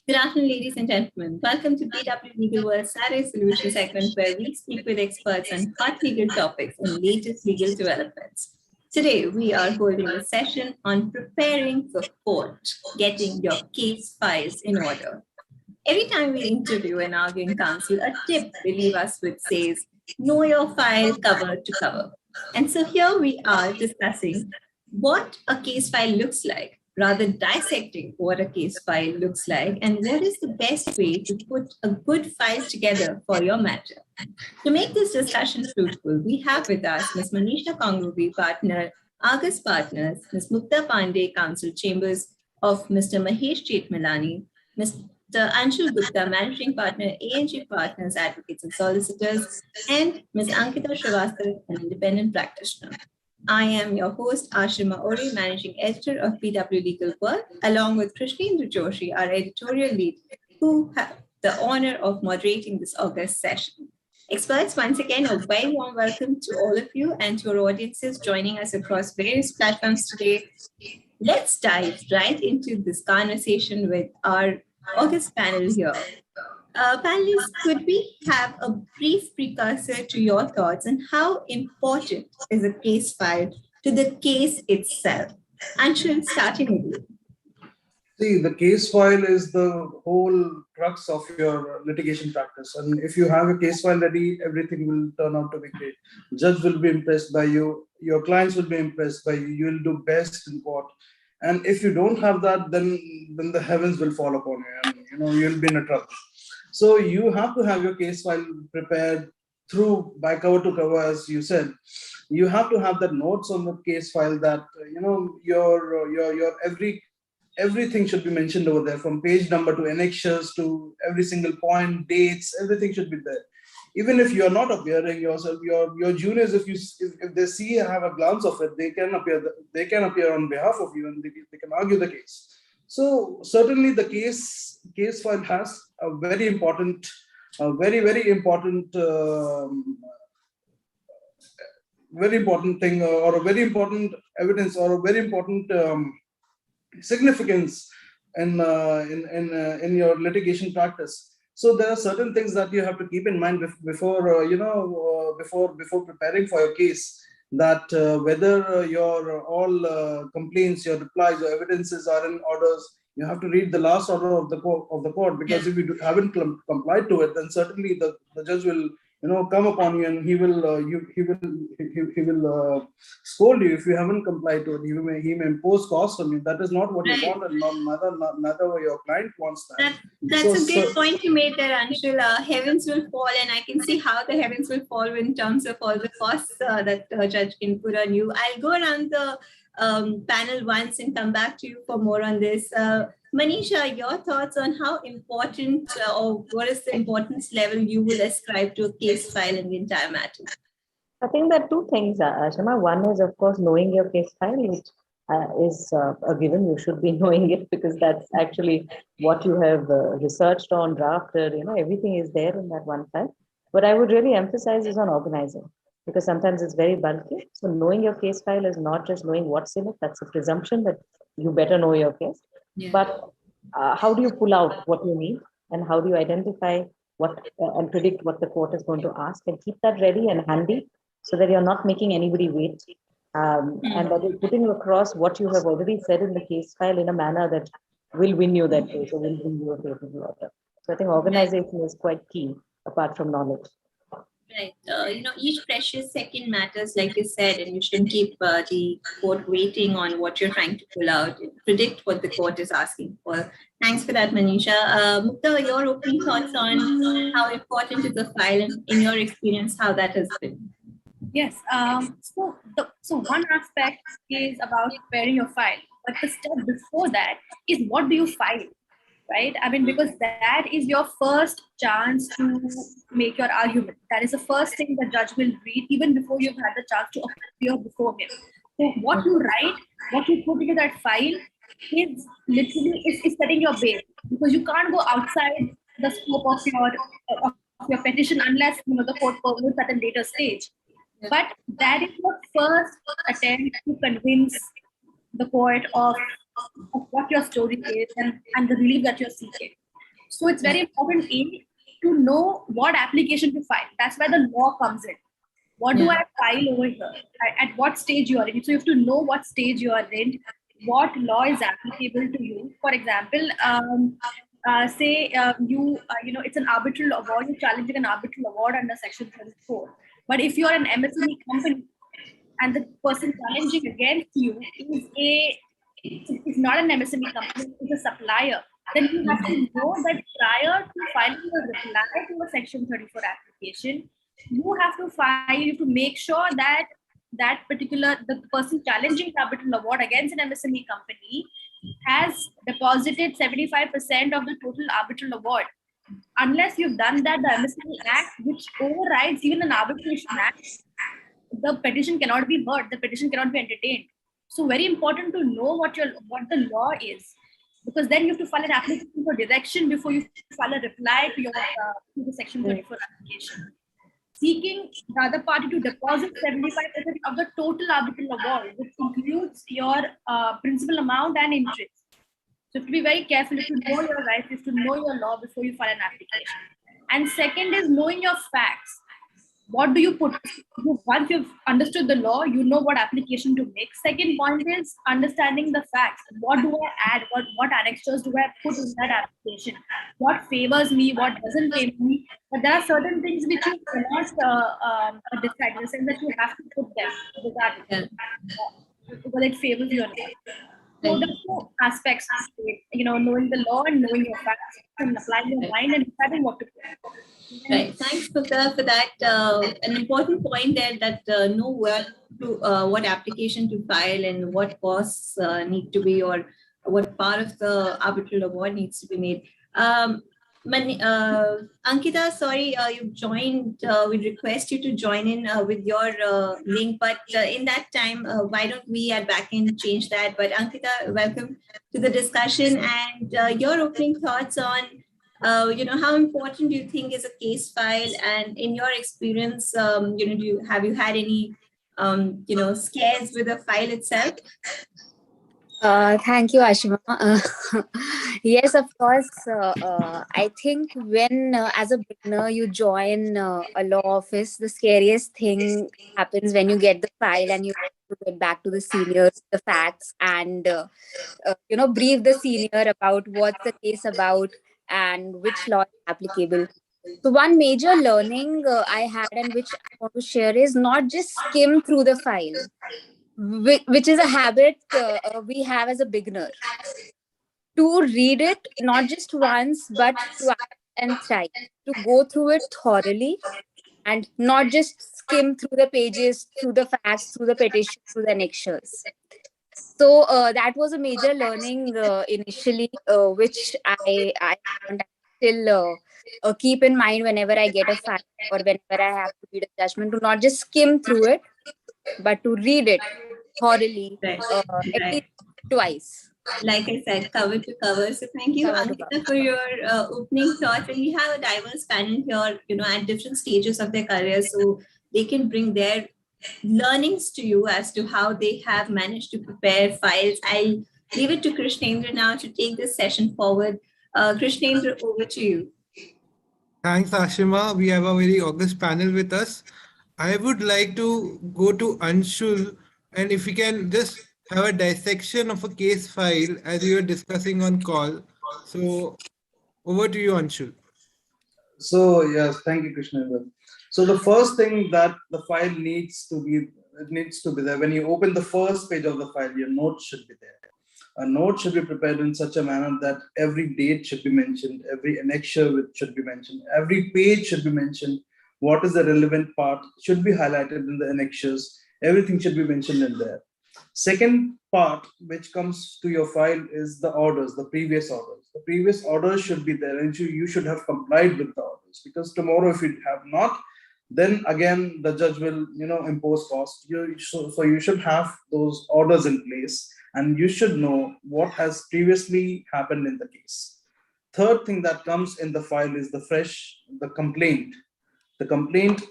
Good afternoon, ladies and gentlemen. Welcome to PW Legal World Saturday Solution segment, where we speak with experts on hot legal topics and latest legal developments. Today, we are holding a session on preparing for court, getting your case files in order. Every time we interview an arguing counsel, a tip they leave us with says, know your file cover to cover. And so here we are discussing what a case file looks like, rather dissecting what a case file looks like and what is the best way to put a good file together for your matter. To make this discussion fruitful, we have with us Ms. Manisha Kongrubi, partner, Argus Partners, Ms. Mukta Pandey, Counsel Chambers of Mr. Mahesh Jetmalani, Mr. Anshul Gupta, Managing Partner, A&G Partners, Advocates and Solicitors, and Ms. Ankita Srivastava, an independent practitioner. I am your host, Ashima Ori, Managing Editor of PW Legal World, along with Krishnendra Joshi, our editorial lead, who have the honor of moderating this August session. Experts, once again, a very warm welcome to all of you and to our audiences joining us across various platforms today. Let's dive right into this conversation with our August panel here. Panelists, could we have a brief precursor to your thoughts on how important is a case file to the case itself? Anshul, starting with you. See, the case file is the whole crux of your litigation practice. And if you have a case file ready, everything will turn out to be great. Judge will be impressed by you. Your clients will be impressed by you. You will do best in court. And if you don't have that, then the heavens will fall upon you. And, you'll be in a trouble. So you have to have your case file prepared through by cover to cover, as you said. You have to have the notes on the case file that, your everything should be mentioned over there, from page number to annexures to every single point, dates, everything should be there. Even if you are not appearing yourself, your juniors, if they see and have a glance of it, they can appear on behalf of you and they can argue the case. So certainly the case file has a very important, very important thing, or a very important evidence, or a very important significance in your litigation practice. So there are certain things that you have to keep in mind before preparing for your case. That whether your all complaints, your replies, your evidences are in orders. You have to read the last order of the court, because if you haven't complied to it, then certainly the judge will come upon you, and he will scold you if you haven't complied to it. He may impose costs on you. That is not what you want, and neither your client wants that. That's a good point you made there, Anshul. Heavens will fall, and I can see how the heavens will fall in terms of all the costs that the judge can put on you. I'll go around the panel once and come back to you for more on this. Manisha, your thoughts on how important or what is the importance level you will ascribe to a case file in the entire matter? I think there are two things, Ashima. One is, of course, knowing your case file, which is a given. You should be knowing it, because that's actually what you have researched on, drafted. Everything is there in that one file. What I would really emphasize is on organizing, because sometimes it's very bulky. So knowing your case file is not just knowing what's in it. That's a presumption that you better know your case. Yeah. But how do you pull out what you need, and how do you identify what and predict what the court is going to ask, and keep that ready and handy so that you're not making anybody wait, and that you're putting across what you have already said in the case file in a manner that will win you that case or will bring you a favorable order. So I think organization is quite key, apart from knowledge. Right. Each precious second matters, like you said, and you shouldn't keep the court waiting on what you're trying to pull out. Predict what the court is asking for. Thanks for that, Manisha. Mukta, your opening thoughts on how important is the file, and in your experience, how that has been? Yes. So one aspect is about preparing your file, but the step before that is, what do you file? Right? Because that is your first chance to make your argument. That is the first thing the judge will read, even before you've had the chance to appear before him. So what you write, what you put into that file is literally is setting your base, because you can't go outside the scope of your petition unless the court permits at a later stage. But that is your first attempt to convince the court of what your story is and the relief that you're seeking. So it's very important to know what application to file. That's where the law comes in. What do I file over here? At what stage you are in? So you have to know what stage you are in, what law is applicable to you. For example, say it's an arbitral award, you're challenging an arbitral award under Section 34. But if you're an MSME company and the person challenging against you is not an MSME company, it's a supplier, then you have to know that prior to filing a reply to a Section 34 application, you have to make sure that the person challenging the arbitral award against an MSME company has deposited 75% of the total arbitral award. Unless you've done that, the MSME Act, which overrides even an arbitration act, the petition cannot be heard, the petition cannot be entertained. So very important to know what the law is, because then you have to file an application for dissection before you file a reply to the Section 34 application. Seeking the other party to deposit 75% of the total arbitral award, which includes your principal amount and interest. So you have to be very careful. If you know your rights, you have to know your law before you file an application. And second is knowing your facts. What do you put? Once you've understood the law, you know what application to make. Second point is understanding the facts. What do I add? What annexures do I put in that application? What favors me? What doesn't favor me? But there are certain things which you cannot decide. In the sense that you have to put them because it favors you or not. So the two aspects, knowing the law and knowing your facts and applying your mind and deciding what to do. Right. Thanks, Pukka, for that. An important point there that know what application to file and what costs need to be, or what part of the arbitral award needs to be made. Ankita, sorry, you've joined. We request you to join in with your link, but in that time, why don't we at backend change that? But Ankita, welcome to the discussion, and your opening thoughts on how important do you think is a case file, and in your experience, have you had any scares with the file itself? Thank you, Ashima. Yes, of course. I think when, as a beginner, you join a law office, the scariest thing happens when you get the file and you have to get back to the seniors, the facts, and brief the senior about what's the case about and which law is applicable. So one major learning I had and which I want to share is not just skim through the file, which is a habit we have as a beginner. To read it not just once, but twice and thrice. To go through it thoroughly and not just skim through the pages, through the facts, through the petition, through the annexures. So that was a major learning initially, which I still keep in mind whenever I get a file or whenever I have to read a judgment, to not just skim through it, but to read it thoroughly, at least twice. Like I said, cover to cover. So thank you, Ankita, for your opening thoughts. And we have a diverse panel here, at different stages of their career, so they can bring their learnings to you as to how they have managed to prepare files. I'll leave it to Krishnendra now to take this session forward. Krishnendra, over to you. Thanks, Ashima. We have a very august panel with us. I would like to go to Anshul, and if we can just have a dissection of a case file as we were discussing on call. So over to you, Anshul. So yes, thank you, Krishnendra. So the first thing that the file needs to be there. When you open the first page of the file, your note should be there. A note should be prepared in such a manner that every date should be mentioned, every annexure should be mentioned, every page should be mentioned, what is the relevant part should be highlighted in the annexures, everything should be mentioned in there. Second part which comes to your file is the orders, the previous orders. The previous orders should be there, and you should have complied with the orders, because tomorrow if you have not, then again the judge will impose cost. So you should have those orders in place, and you should know what has previously happened in the case. Third thing that comes in the file is the complaint. The complaint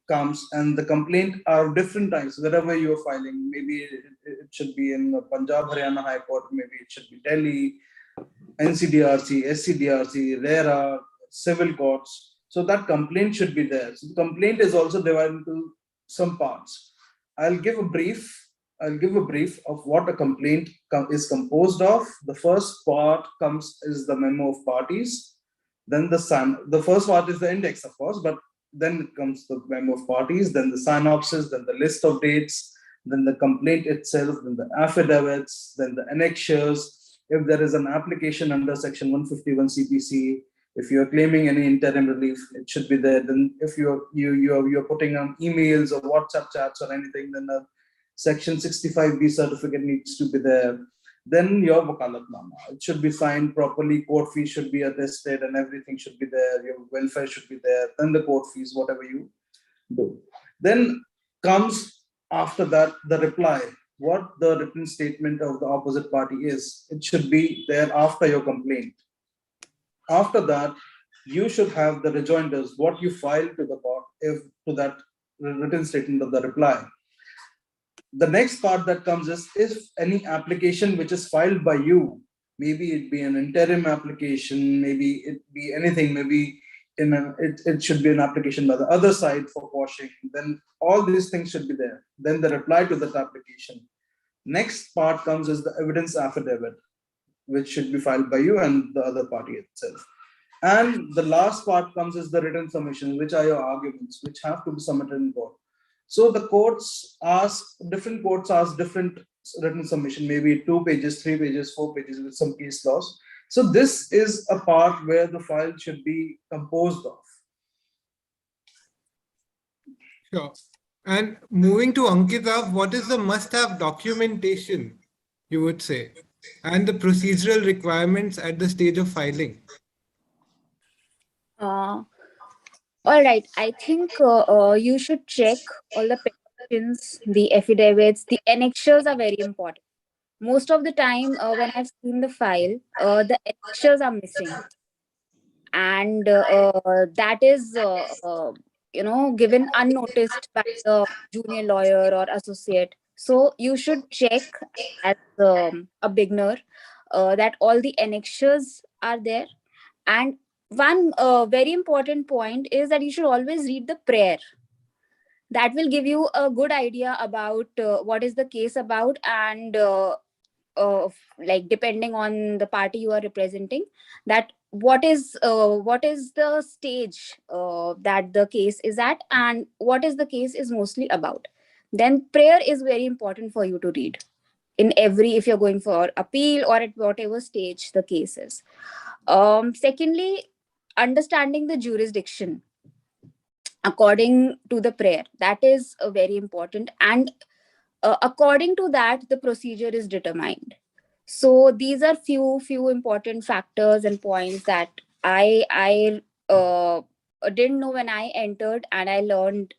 comes, and the complaint are different times. Wherever you are filing, maybe it should be in Punjab, Haryana High Court, maybe it should be Delhi. NCDRC, SCDRC, RERA, civil courts. So that complaint should be there. So the complaint is also divided into some parts. I'll give a brief of what a complaint is composed of. The first part is the memo of parties. Then the first part is the index, of course, but then comes the memo of parties, then the synopsis, then the list of dates, then the complaint itself, then the affidavits, then the annexures. If there is an application under section 151 CPC, if you're claiming any interim relief, it should be there. Then if you're putting on emails or WhatsApp chats or anything, then the section 65B certificate needs to be there. Then your wakalatnama, it should be signed properly, court fees should be attested and everything should be there, your welfare should be there, then the court fees, whatever you do. Then comes after that the reply, what the written statement of the opposite party is. It should be there after your complaint. After that, you should have the rejoinders, what you filed to the court, if to that written statement of the reply. The next part that comes is if any application which is filed by you, maybe it be an interim application, maybe it be anything, maybe it should be an application by the other side for quashing, then all these things should be there. Then the reply to that application. Next part comes as the evidence affidavit, which should be filed by you and the other party itself. And the last part comes as the written submission, which are your arguments, which have to be submitted in court. So the different courts ask different written submission, maybe 2 pages, 3 pages, 4 pages with some case laws. So this is a part where the file should be composed of. Sure. And moving to Ankita, what is the must-have documentation, you would say, and the procedural requirements at the stage of filing? All right. I think you should check all the petitions, the affidavits, the annexures are very important. Most of the time when I've seen the file, the annexures are missing. And that is, given unnoticed by the junior lawyer or associate. So you should check as a beginner that all the annexures are there. And one very important point is that you should always read the prayer. That will give you a good idea about what is the case about, and like depending on the party you are representing, that what is the stage that the case is at and what is the case is mostly about. Then prayer is very important for you to read in every, if you're going for appeal or at whatever stage the case is. Secondly, understanding the jurisdiction according to the prayer, that is very important, and according to that the procedure is determined. So these are few important factors and points that I didn't know when I entered, and I learned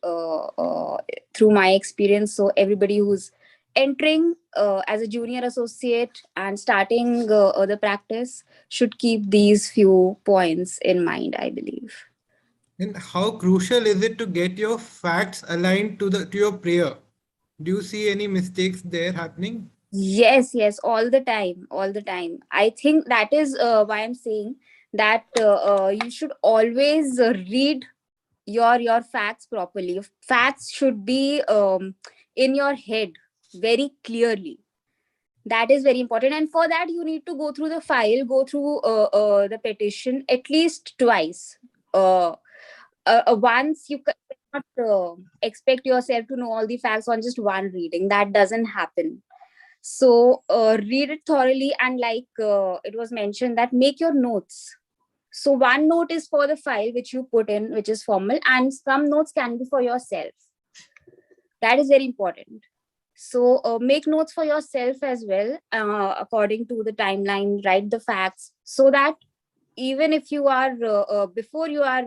through my experience. So everybody who's entering as a junior associate and starting the practice should keep these few points in mind, I believe. And how crucial is it to get your facts aligned to your prayer? Do you see any mistakes there happening? Yes, all the time. I think that is why I'm saying that you should always read your facts properly. Facts should be in your head very clearly. That is very important, and for that you need to go through the file, go through the petition at least twice. Once you cannot expect yourself to know all the facts on just one reading. That doesn't happen. So read it thoroughly, and like it was mentioned, that make your notes. So one note is for the file which you put in, which is formal, and some notes can be for yourself. That is very important. So make notes for yourself as well, according to the timeline, write the facts, so that even if you are, before you are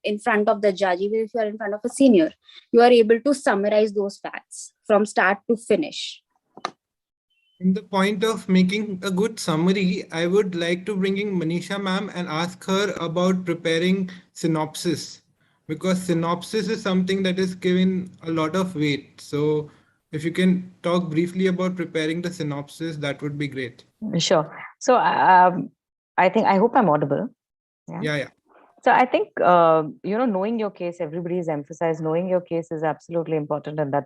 in front of the judge, even if you are in front of a senior, you are able to summarize those facts from start to finish. In the point of making a good summary, I would like to bring in Manisha ma'am and ask her about preparing synopsis, because synopsis is something that is given a lot of weight. So if you can talk briefly about preparing the synopsis, that would be great. Sure. So I hope I'm audible. Yeah. So I think, knowing your case, everybody is emphasized, knowing your case is absolutely important. And that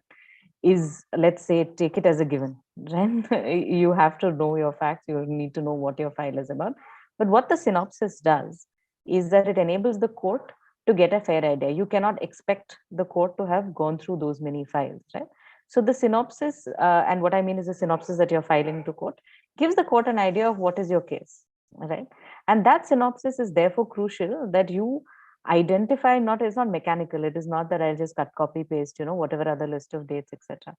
is, let's say, take it as a given, right? You have to know your facts. You need to know what your file is about. But what the synopsis does is that it enables the court to get a fair idea. You cannot expect the court to have gone through those many files, right? So the synopsis, and what I mean is the synopsis that you're filing to court, gives the court an idea of what is your case, right? And that synopsis is therefore crucial, that you identify, not, it's not mechanical. It is not that I'll just cut, copy, paste, whatever other list of dates, etc.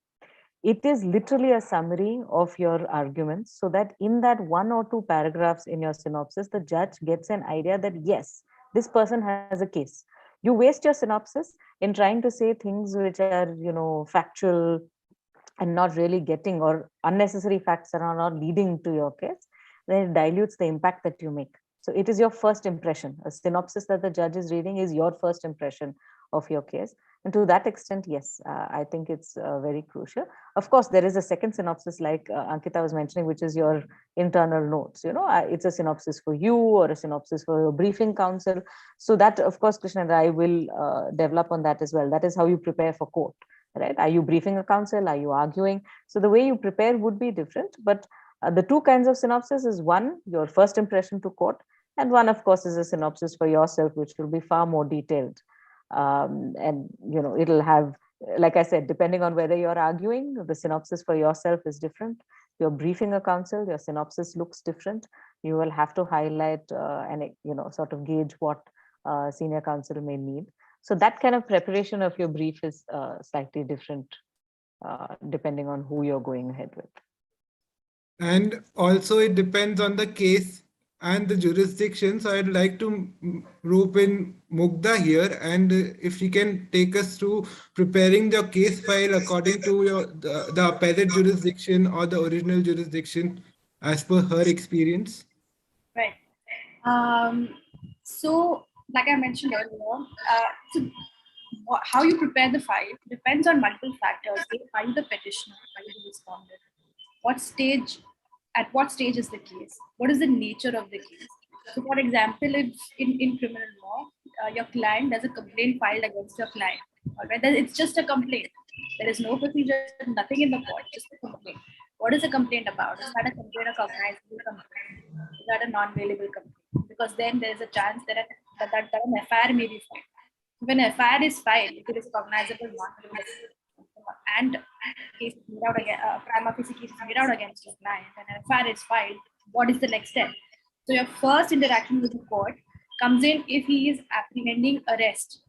It is literally a summary of your arguments, so that in that 1 or 2 paragraphs in your synopsis, the judge gets an idea that yes, this person has a case. You waste your synopsis in trying to say things which are, factual and not really getting, or unnecessary facts that are not leading to your case, then it dilutes the impact that you make. So it is your first impression. A synopsis that the judge is reading is your first impression of your case. And to that extent, yes, I think it's very crucial. Of course, there is a second synopsis, like Ankita was mentioning, which is your internal notes. It's a synopsis for you, or a synopsis for your briefing counsel. So that, of course, Krishna and I will develop on that as well. That is how you prepare for court, right? Are you briefing a counsel? Are you arguing? So the way you prepare would be different. But the 2 kinds of synopsis is, one, your first impression to court, and one, of course, is a synopsis for yourself, which will be far more detailed. And it'll have, like I said, depending on whether you're arguing, the synopsis for yourself is different. You're briefing a counsel, your synopsis looks different. You will have to highlight and sort of gauge what senior counsel may need. So that kind of preparation of your brief is slightly different depending on who you're going ahead with. And also it depends on the case and the jurisdiction. So I'd like to rope in Mugdha here, and if she can take us through preparing the case file according to the appellate jurisdiction or the original jurisdiction as per her experience. Right. So, like I mentioned earlier, how you prepare the file depends on multiple factors. Are you the petitioner? Are you the respondent? At what stage is the case? What is the nature of the case? So, for example, if in criminal law, your client, there's a complaint filed against your client. All right, then it's just a complaint. There is no procedure, nothing in the court, just a complaint. What is a complaint about? Is that a complaint, a cognizable complaint? Is that a non-bailable complaint? Because then there is a chance that an FIR may be filed. When an FIR is filed, if it is cognizable, non-bailable, and case made out against prima facie case is made out against your client, and an FIR is filed, what is the next step? So your first interaction with the court comes in if he is apprehending arrest.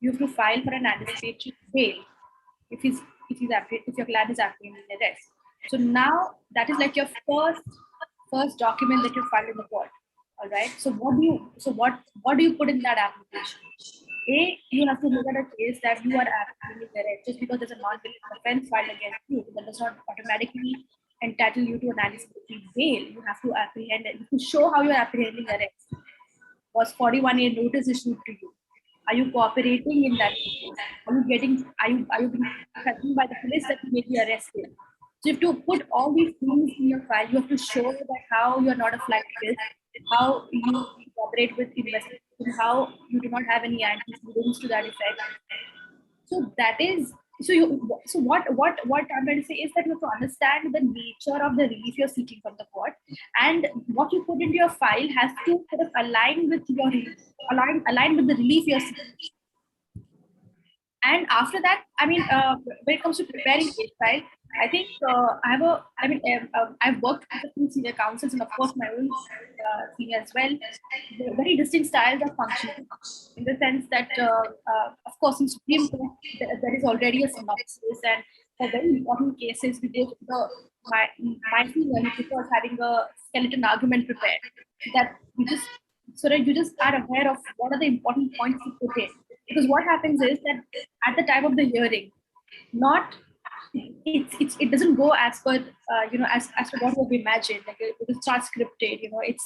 You have to file for an anticipatory bail if your client is apprehending arrest. So now that is like your first document that you file in the court. All right. So what do you put in that application? You have to look at a case that you are apprehending arrest. Just because there's a non-bailable offense filed against you, that does not automatically entitle you to an anticipatory bail. You have to apprehend it. You have to show how you are apprehending arrest. Was 41A notice issued to you? Are you cooperating in that case? Are you being threatened by the police that you may be arrested? So you have to put all these things in your file. You have to show that how you are not a flight risk, how you cooperate with investigation, how you do not have any antecedents to that effect. So that is what I'm trying to say is that you have to understand the nature of the relief you're seeking from the court, and what you put into your file has to sort of align with your align with the relief you're seeking. And after that, when it comes to preparing case file, I think I've worked with a few senior counsels, and of course my own senior as well. They're very distinct styles of functioning, in the sense that, of course, in Supreme Court there is already a synopsis, and for very important cases, we did my senior was having a skeleton argument prepared, that you just are aware of what are the important points to put in. Because what happens is that at the time of the hearing, it doesn't go as per as per what you've imagined. Like it will start scripted. It's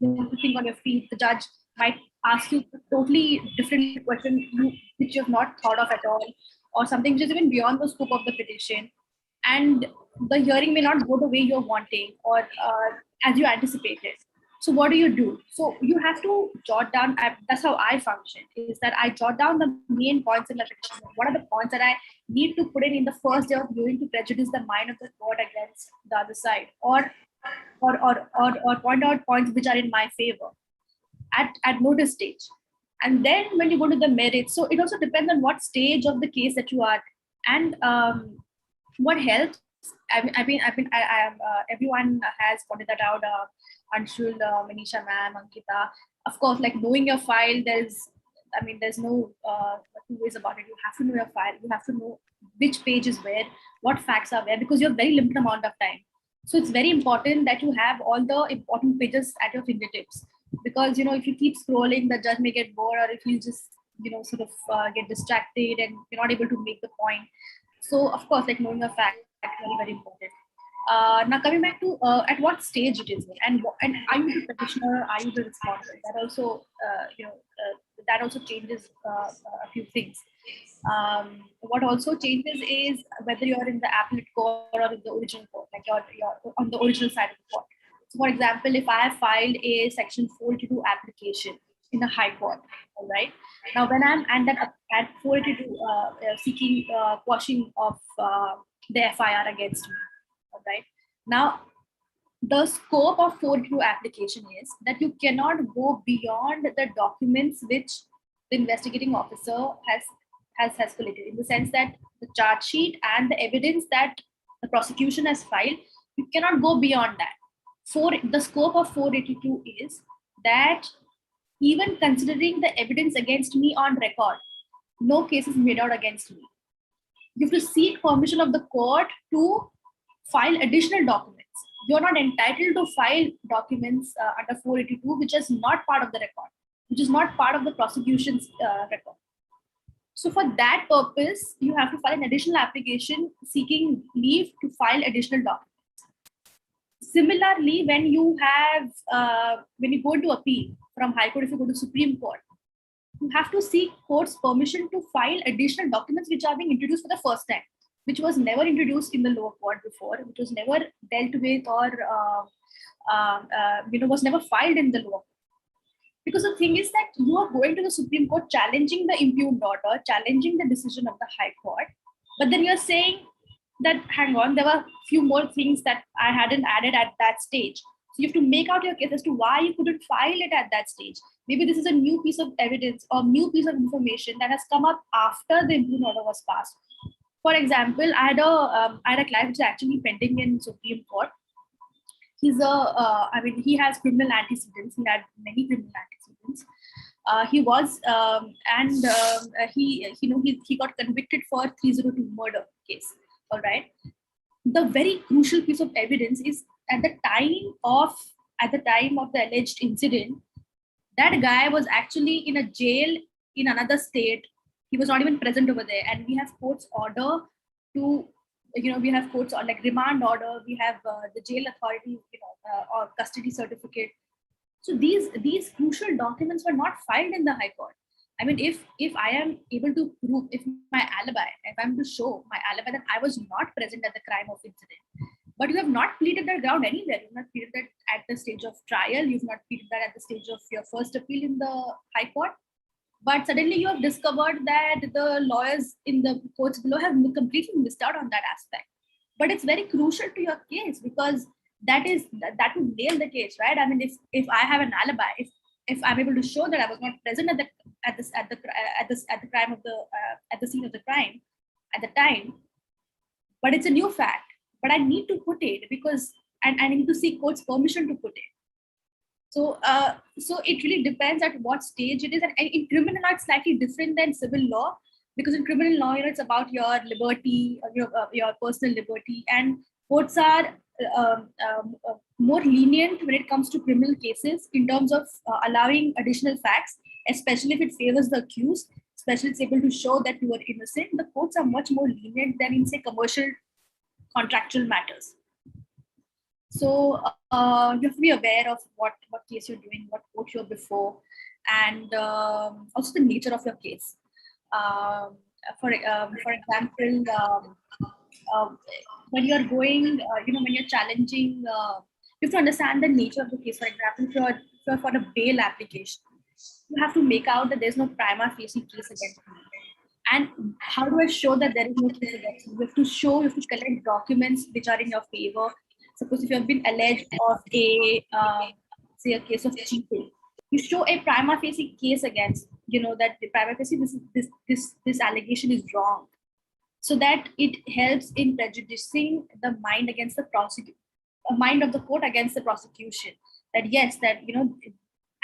you have to think on your feet. The judge might ask you a totally different question which you have not thought of at all, or something which is even beyond the scope of the petition, and the hearing may not go the way you're wanting or as you anticipated. So what do? So you have to jot down, that's how I function, is that I jot down the main points in the petition. What are the points that I need to put in the first day of viewing to prejudice the mind of the court against the other side, or point out points which are in my favor at notice stage. And then when you go to the merits, so it also depends on what stage of the case that you are. And what helps, everyone has pointed that out, Anshul, Manisha ma'am, Ankita. Of course, like knowing your file, there's no two ways about it. You have to know your file. You have to know which page is where, what facts are where, because you have very limited amount of time. So it's very important that you have all the important pages at your fingertips, because if you keep scrolling, the judge may get bored, or if you just sort of get distracted and you're not able to make the point. So of course, like knowing your facts is very, very important. Now coming back to at what stage it is, and are you the petitioner, are you the respondent? That also that also changes a few things. What also changes is whether you're in the appellate court or in the original court, like you're on the original side of the court. So for example, if I have filed a section 482 application in the High Court, all right. Now when I'm at 482 seeking quashing of the FIR against me, all right. Now the scope of 482 application is that you cannot go beyond the documents which the investigating officer has collated, in the sense that the charge sheet and the evidence that the prosecution has filed, you cannot go beyond that. The scope of 482 is that even considering the evidence against me on record, no case is made out against me. You have to seek permission of the court to file additional documents. You're not entitled to file documents under 482, which is not part of the record, which is not part of the prosecution's record. So for that purpose, you have to file an additional application seeking leave to file additional documents. Similarly, when you go into appeal from High Court, if you go to Supreme Court, you have to seek court's permission to file additional documents which are being introduced for the first time, which was never introduced in the lower court before, which was never dealt with, or was never filed in the lower court. Because the thing is that you are going to the Supreme Court challenging the impugned order, challenging the decision of the High Court, but then you're saying that, hang on, there were a few more things that I hadn't added at that stage. So you have to make out your case as to why you couldn't file it at that stage. Maybe this is a new piece of evidence or new piece of information that has come up after the impugned order was passed. For example, I had a client which is actually pending in Supreme Court. He's he has criminal antecedents. He had many criminal antecedents. He got convicted for 302 murder case. All right. The very crucial piece of evidence is at the time of the alleged incident, that guy was actually in a jail in another state. He was not even present over there, and we have court's order to, we have courts or like remand order. We have the jail authority, or custody certificate. So these crucial documents were not filed in the High Court. I mean, if I am able to prove, if I'm to show my alibi that I was not present at the crime of incident, but you have not pleaded that ground anywhere. You've not pleaded that at the stage of trial. You've not pleaded that at the stage of your first appeal in the High Court. But suddenly you have discovered that the lawyers in the courts below have completely missed out on that aspect. But it's very crucial to your case, because that would nail the case, right? I mean, if I have an alibi, if I'm able to show that I was not present at the scene of the crime at the time, but it's a new fact, but I need to put it because I need to seek court's permission to put it. So it really depends at what stage it is. And in criminal law, it's slightly different than civil law, because in criminal law, it's about your liberty, your personal liberty, and courts are more lenient when it comes to criminal cases in terms of allowing additional facts, especially if it favors the accused, especially if it's able to show that you are innocent. The courts are much more lenient than in, say, commercial contractual matters. So you have to be aware of what case you're doing, what court you're before, and also the nature of your case. For example, when you're going, when you're challenging you have to understand the nature of the case. For example, if you're for a bail application, you have to make out that there's no prima facie case against me. And how do I show that there is no case against me? You have to collect documents which are in your favor. Suppose if you have been alleged of say a case of cheating, you show a prima facie case against, that the prima facie this allegation is wrong, so that it helps in prejudicing the mind against the mind of the court against the prosecution. That yes, that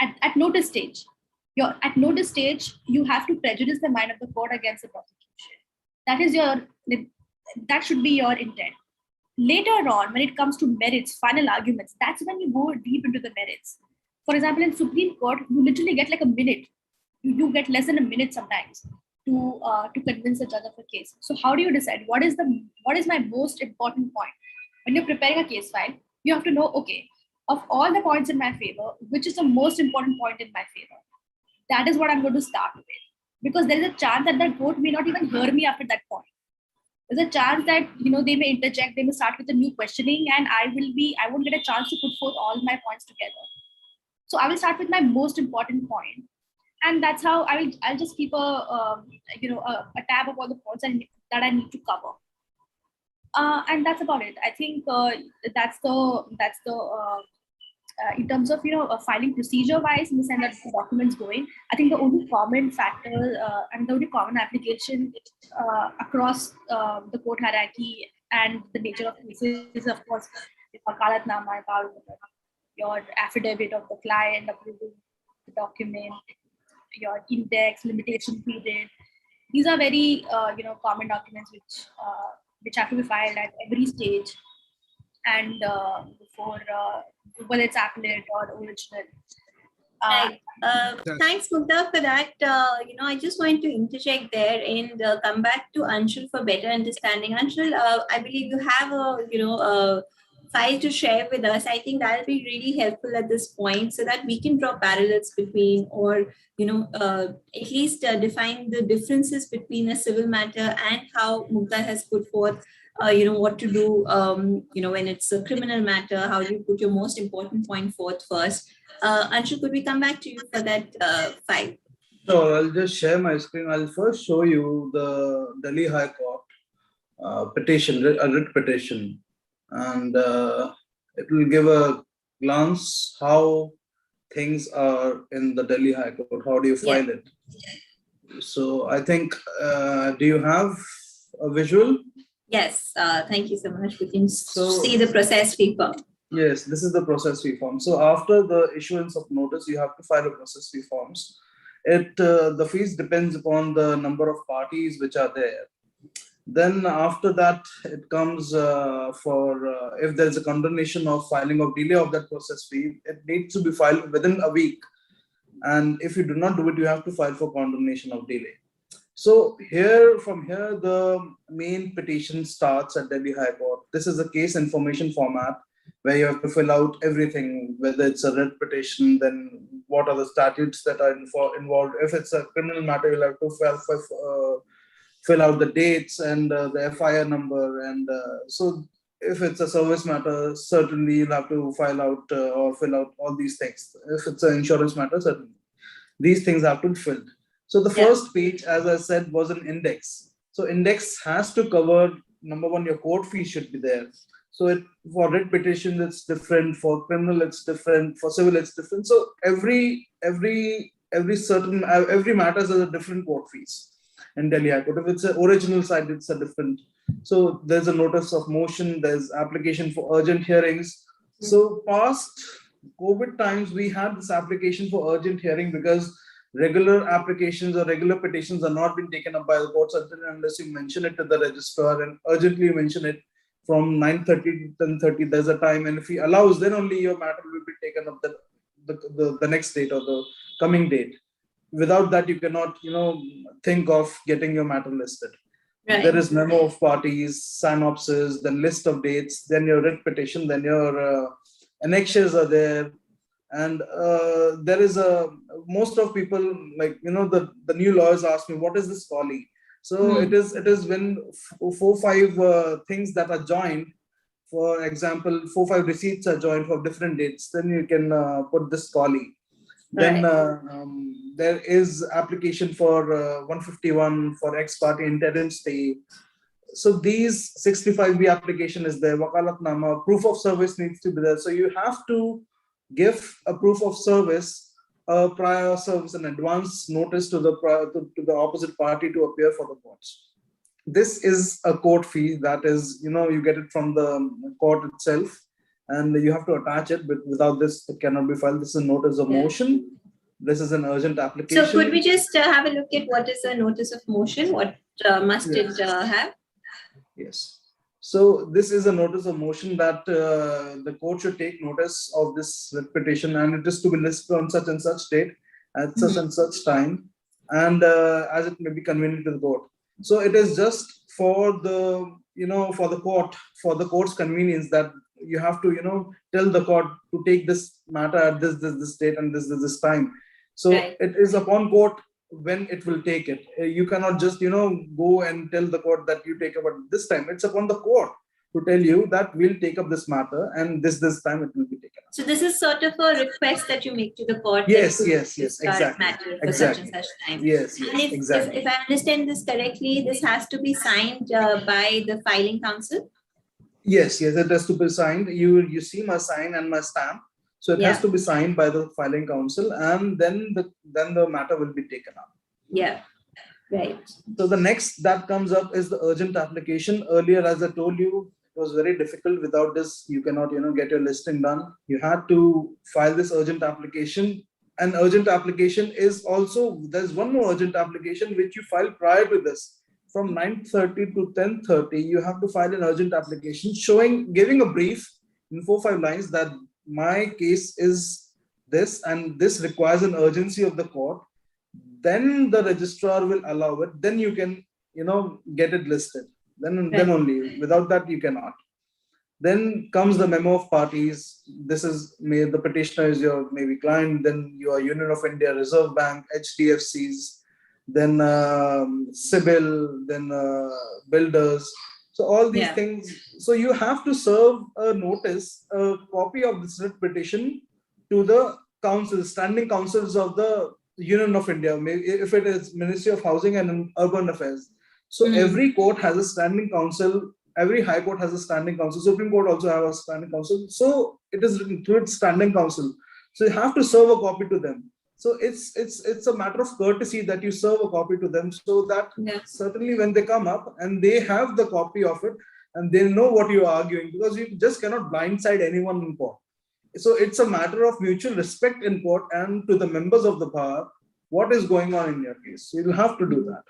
at notice stage, you have to prejudice the mind of the court against the prosecution. That should be your intent. Later on, when it comes to merits, final arguments, that's when you go deep into the merits. For example, in Supreme Court, you literally get like a minute. You get less than a minute sometimes to convince a judge of a case. So how do you decide what is my most important point? When you're preparing a case file, you have to know, okay, of all the points in my favor, which is the most important point in my favor? That is what I'm going to start with. Because there is a chance that the court may not even hear me after that point. There's a chance that they may interject, they may start with a new questioning, and I won't get a chance to put forth all my points together. So I will start with my most important point, and that's how I'll just keep a tab of all the points that I need to cover. And that's about it. I think that's the in terms of filing procedure wise, in the sense that the documents going. I think the only common factor and the only common application across the court hierarchy and the nature of cases is, of course, your affidavit of the client approving the document, your index, limitation period. These are very common documents which have to be filed at every stage, and before whether it's appellate or original. Right. Thanks, Mugdha, for that. I just want to interject there and come back to Anshul for better understanding. Anshul, I believe you have a file to share with us. I think that'll be really helpful at this point, so that we can draw parallels between, or at least define the differences between a civil matter and how Mugdha has put forth what to do, when it's a criminal matter, how do you put your most important point forth first? Anshul, could we come back to you for that file? Sure, I'll just share my screen. I'll first show you the Delhi High Court petition, a writ petition, and it will give a glance how things are in the Delhi High Court. How do you file it? So I think, do you have a visual? Yes, thank you so much. We can see the process fee form. Yes, this is the process fee form. So after the issuance of notice, you have to file a process fee forms. The fees depends upon the number of parties which are there. Then after that, it comes for if there is a condemnation of filing of delay of that process fee, it needs to be filed within a week. And if you do not do it, you have to file for condemnation of delay. So from here, the main petition starts at Delhi High Court. This is a case information format where you have to fill out everything, whether it's a writ petition, then what are the statutes that are involved. If it's a criminal matter, you'll have to fill out the dates and the FIR number. And so if it's a service matter, certainly you'll have to file out or fill out all these things. If it's an insurance matter, certainly these things have to be filled. So the first page, as I said, was an index. So index has to cover, number one, your court fee should be there. So for writ petition, it's different. For criminal, it's different. For civil, it's different. So every matter has a different court fees in Delhi High Court. If it's an original side, it's a different. So there's a notice of motion. There's application for urgent hearings. So past COVID times, we had this application for urgent hearing because regular applications or regular petitions are not being taken up by the courts until and unless you mention it to the registrar and urgently mention it from 9:30 to 10:30. There's a time, and if he allows, then only your matter will be taken up the next date or the coming date. Without that, you cannot think of getting your matter listed. Right. There is memo of parties, synopsis, then list of dates, then your writ petition, then your annexures are there. And there is most of people, like, the new lawyers ask me, what is this folly? So it is when 4-5 things that are joined for example, 4-5 receipts are joined for different dates, then you can put this collie. Then there is application for 151 for ex parte interim stay. So these 65B application is there. Wakalatnama, proof of service needs to be there. So you have to give a proof of service, a prior service, an advance notice to the to the opposite party to appear for the courts. This is a court fee that is, you get it from the court itself, and you have to attach it. But without this, it cannot be filed. This is a notice of motion. This is an urgent application. So could we just have a look at what is a notice of motion? What must it have? Yes. So this is a notice of motion that the court should take notice of this petition, and it is to be listed on such and such date at such and such time, and as it may be convenient to the court. So it is just for the for the court's convenience that you have to tell the court to take this matter at this date and this time. So it is upon court when it will take it. You cannot just go and tell the court that you take up at this time. It's upon the court to tell you that we'll take up this matter and this time it will be taken up. So this is sort of a request that you make to the court. Yes, exactly. Matter for such and such time. Yes, and exactly. If I understand this correctly, this has to be signed by the filing counsel. Yes, it has to be signed. You see my sign and my stamp. So it has to be signed by the filing counsel, and then the matter will be taken up. Yeah, right. So the next that comes up is the urgent application. Earlier, as I told you, it was very difficult. Without this, you cannot get your listing done. You had to file this urgent application. An urgent application is also, there's one more urgent application which you file prior to this. From 9:30 to 10:30, you have to file an urgent application giving a brief in 4-5 lines that my case is this and this requires an urgency of the court. Then the registrar will allow it. Then you can, get it listed. Then only. Without that, you cannot. Then comes the memo of parties. This is the petitioner is your maybe client. Then your Union of India, Reserve Bank, HDFCs, then CIBIL, then builders. So all these things. So you have to serve a notice, a copy of this writ petition to the councils, standing councils of the Union of India, if it is Ministry of Housing and Urban Affairs. So every court has a standing council. Every high court has a standing council. Supreme Court also has a standing council. So it is written through its standing council. So you have to serve a copy to them. So it's a matter of courtesy that you serve a copy to them, so that certainly when they come up and they have the copy of it and they know what you are arguing, because you just cannot blindside anyone in court. So it's a matter of mutual respect in court and to the members of the bar, what is going on in your case. So you'll have to do that.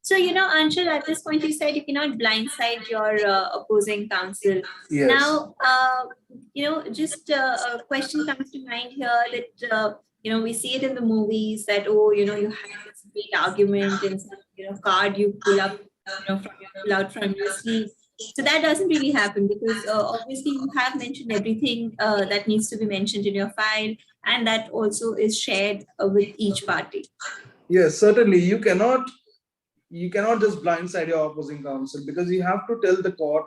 So, Anshul, at this point, you said you cannot blindside your opposing counsel. Yes. Now, just a question comes to mind here that, we see it in the movies that, you have this big argument and some, card you pull up, pull out from your sleeve. So that doesn't really happen because obviously you have mentioned everything that needs to be mentioned in your file, and that also is shared with each party. Yes, certainly. You cannot just blindside your opposing counsel, because you have to tell the court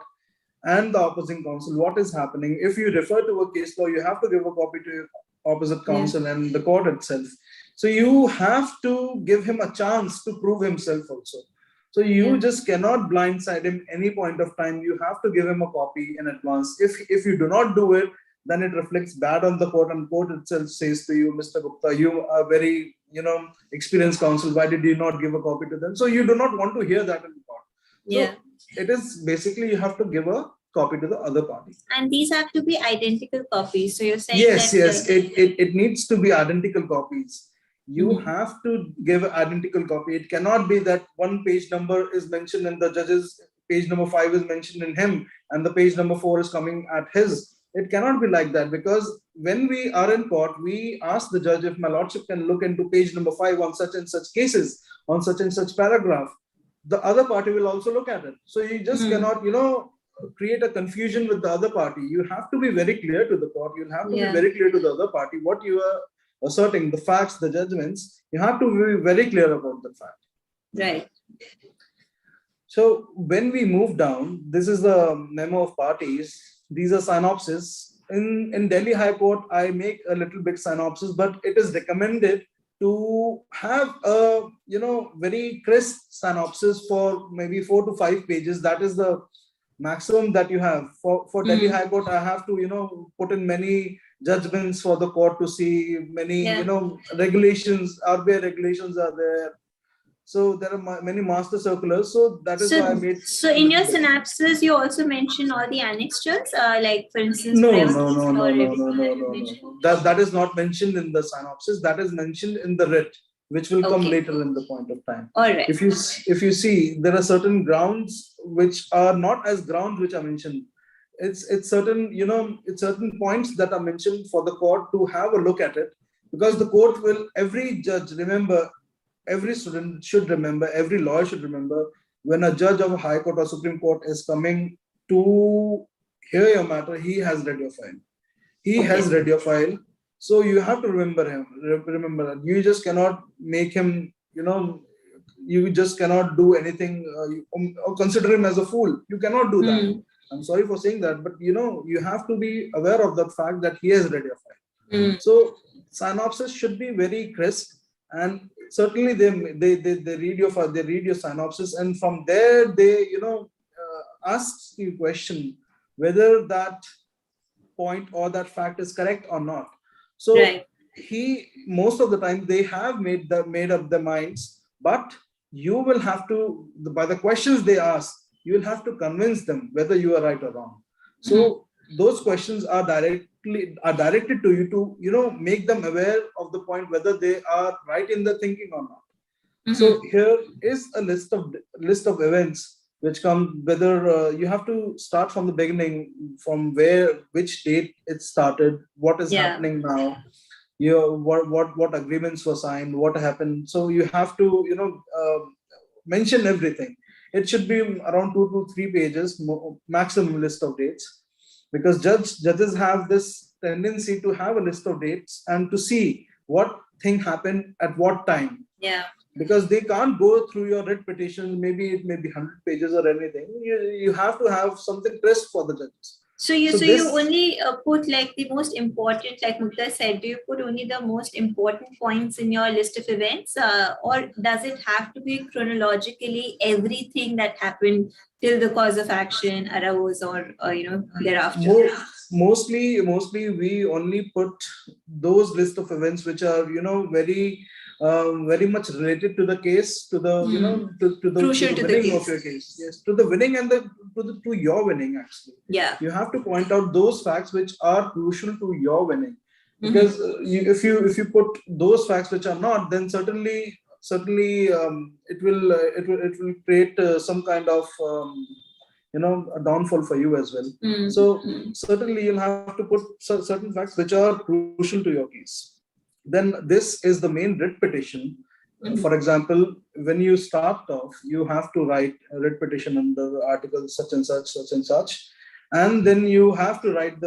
and the opposing counsel what is happening. If you refer to a case law, you have to give a copy to your opposite counsel and the court itself. So you have to give him a chance to prove himself also. So you just cannot blindside him any point of time. You have to give him a copy in advance. If you do not do it, then it reflects bad on the court, and court itself says to you, Mr. Gupta, you are very experienced counsel. Why did you not give a copy to them? So you do not want to hear that in court. So it is basically you have to give a copy to the other party. And these have to be identical copies. So you're saying yes, that it needs to be identical copies. You have to give an identical copy. It cannot be that one page number is mentioned in the judge's, page number 5 is mentioned in him, and the page number 4 is coming at his. It cannot be like that, because when we are in court, we ask the judge if my lordship can look into page number 5 on such and such cases, on such and such paragraph. The other party will also look at it. So you just cannot, create a confusion with the other party. You have to be very clear to the court. You'll have to be very clear to the other party what you are asserting, the facts, the judgments. You have to be very clear about the fact. Right. So when we move down, this is the memo of parties. These are synopsis. In Delhi High Court, I make a little bit synopsis, but it is recommended to have a very crisp synopsis for maybe 4 to 5 pages. That is the maximum that you have. For Delhi High Court, I have to put in many judgments for the court to see, many regulations, RBI regulations are there. So there are many master circulars. So that is why I made. So in your synopsis, you also mention all the annexures, like for instance, No. revocation. That is not mentioned in the synopsis. That is mentioned in the writ, which will come later in the point of time. All right. If you see, there are certain grounds which are not as grounds which are mentioned. It's certain it's certain points that are mentioned for the court to have a look at it, because the court will, every judge, remember, every student should remember, every lawyer should remember, when a judge of a high court or Supreme Court is coming to hear your matter, he has read your file. He has read your file. So you have to remember him. Remember that. You just cannot make him, you just cannot do anything or consider him as a fool. You cannot do that. I'm sorry for saying that, but you have to be aware of the fact that he has read your file. So synopsis should be very crisp, and certainly they read your file, they read your synopsis, and from there they ask you question whether that point or that fact is correct or not. So most of the time they have made up their minds, but you will have to, by the questions they ask, you will have to convince them whether you are right or wrong. So those questions are directed to you to make them aware of the point whether they are right in their thinking or not. So here is a list of events which come, whether you have to start from the beginning, from which date it started, what is happening now, what agreements were signed, what happened. So you have to mention everything. It should be around 2 to 3 pages, maximum list of dates, because judges have this tendency to have a list of dates and to see what thing happened at what time. Yeah. Because they can't go through your writ petition, maybe it may be 100 pages or anything. You have to have something crisp for the judges. So you only put like the most important, like Mukta said, do you put only the most important points in your list of events, or does it have to be chronologically everything that happened till the cause of action arose or thereafter? Mostly we only put those list of events which are very much related to the case, to the to the winning of your case. Yes, to the winning and to your winning actually. Yeah. You have to point out those facts which are crucial to your winning, because if you put those facts which are not, then certainly it will create some kind of a downfall for you as well. So certainly you'll have to put certain facts which are crucial to your case. Then this is the main writ petition. For example, when you start off, you have to write a writ petition under article such and such, and then you have to write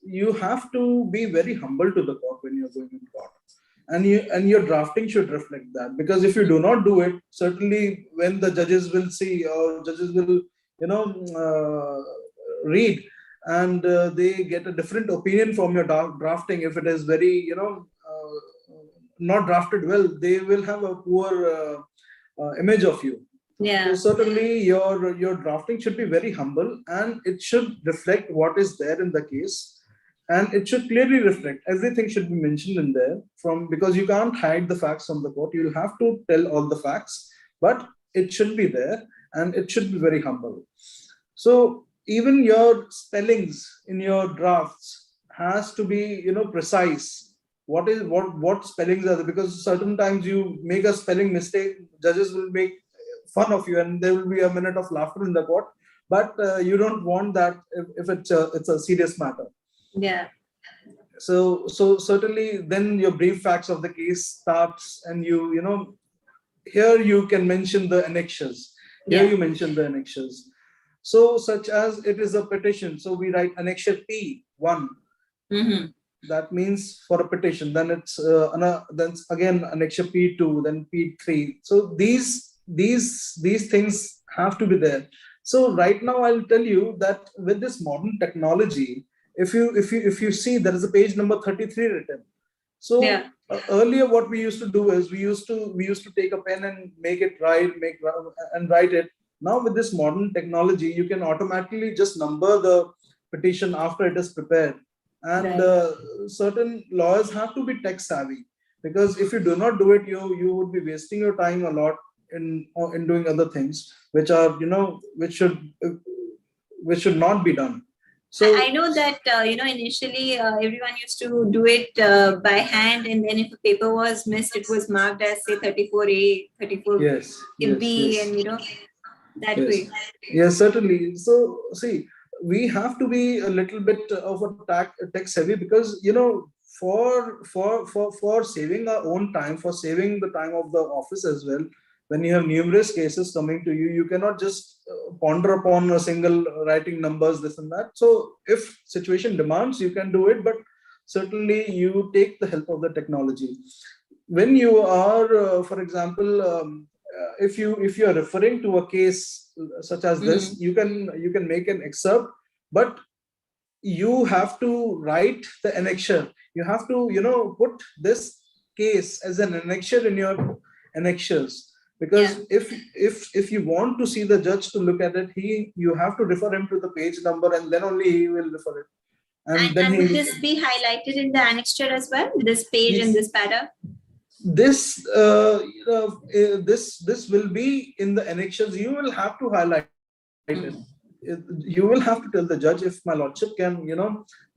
you have to be very humble to the court when you're going in court, and your drafting should reflect that, because if you do not do it, certainly when the judges will see, or judges will read, and they get a different opinion from your drafting, if it is very not drafted well, they will have a poor image of you. Yeah. So certainly your drafting should be very humble, and it should reflect what is there in the case, and it should clearly reflect. Everything should be mentioned in there, because you can't hide the facts from the court. You'll have to tell all the facts, but it should be there, and it should be very humble. So even your spellings in your drafts has to be precise. What spellings are there? Because certain times you make a spelling mistake, judges will make fun of you, and there will be a minute of laughter in the court. But you don't want that if it's a serious matter. Yeah. So certainly then your brief facts of the case starts, and here you can mention the annexures. Here you mention the annexures. So such as it is a petition, so we write annexure P1. That means for a petition. Then it's then again annexure P2, then P3. So these things have to be there. So right now I'll tell you that with this modern technology, if you see, there is a page number 33 written. So Yeah. earlier what we used to do is we used to take a pen and make it and write it. Now with this modern technology, you can automatically just number the petition after it is prepared. And certain lawyers have to be tech savvy, because if you do not do it, you would be wasting your time a lot in doing other things which are, which should not be done. So I know that, initially everyone used to do it by hand, and then if a paper was missed, it was marked as, say, 34A, 34B, yes, yes. and that Yes. way. Yes, certainly. So see, we have to be a little bit of a tech savvy, because for saving our own time, for saving the time of the office as well. When you have numerous cases coming to you, you cannot just ponder upon a single writing numbers, this and that. So if situation demands, you can do it, but certainly you take the help of the technology. When you are, for example, if you are referring to a case such as this, you can make an excerpt, but you have to write the annexure. You have to put this case as an annexure in your annexures, because if you want to see the judge to look at it, you have to refer him to the page number, and then only he will refer it. And would this be highlighted in the annexure as well, this page and this para? This this will be in the annexures. You will have to highlight it. You will have to tell the judge, if my lordship can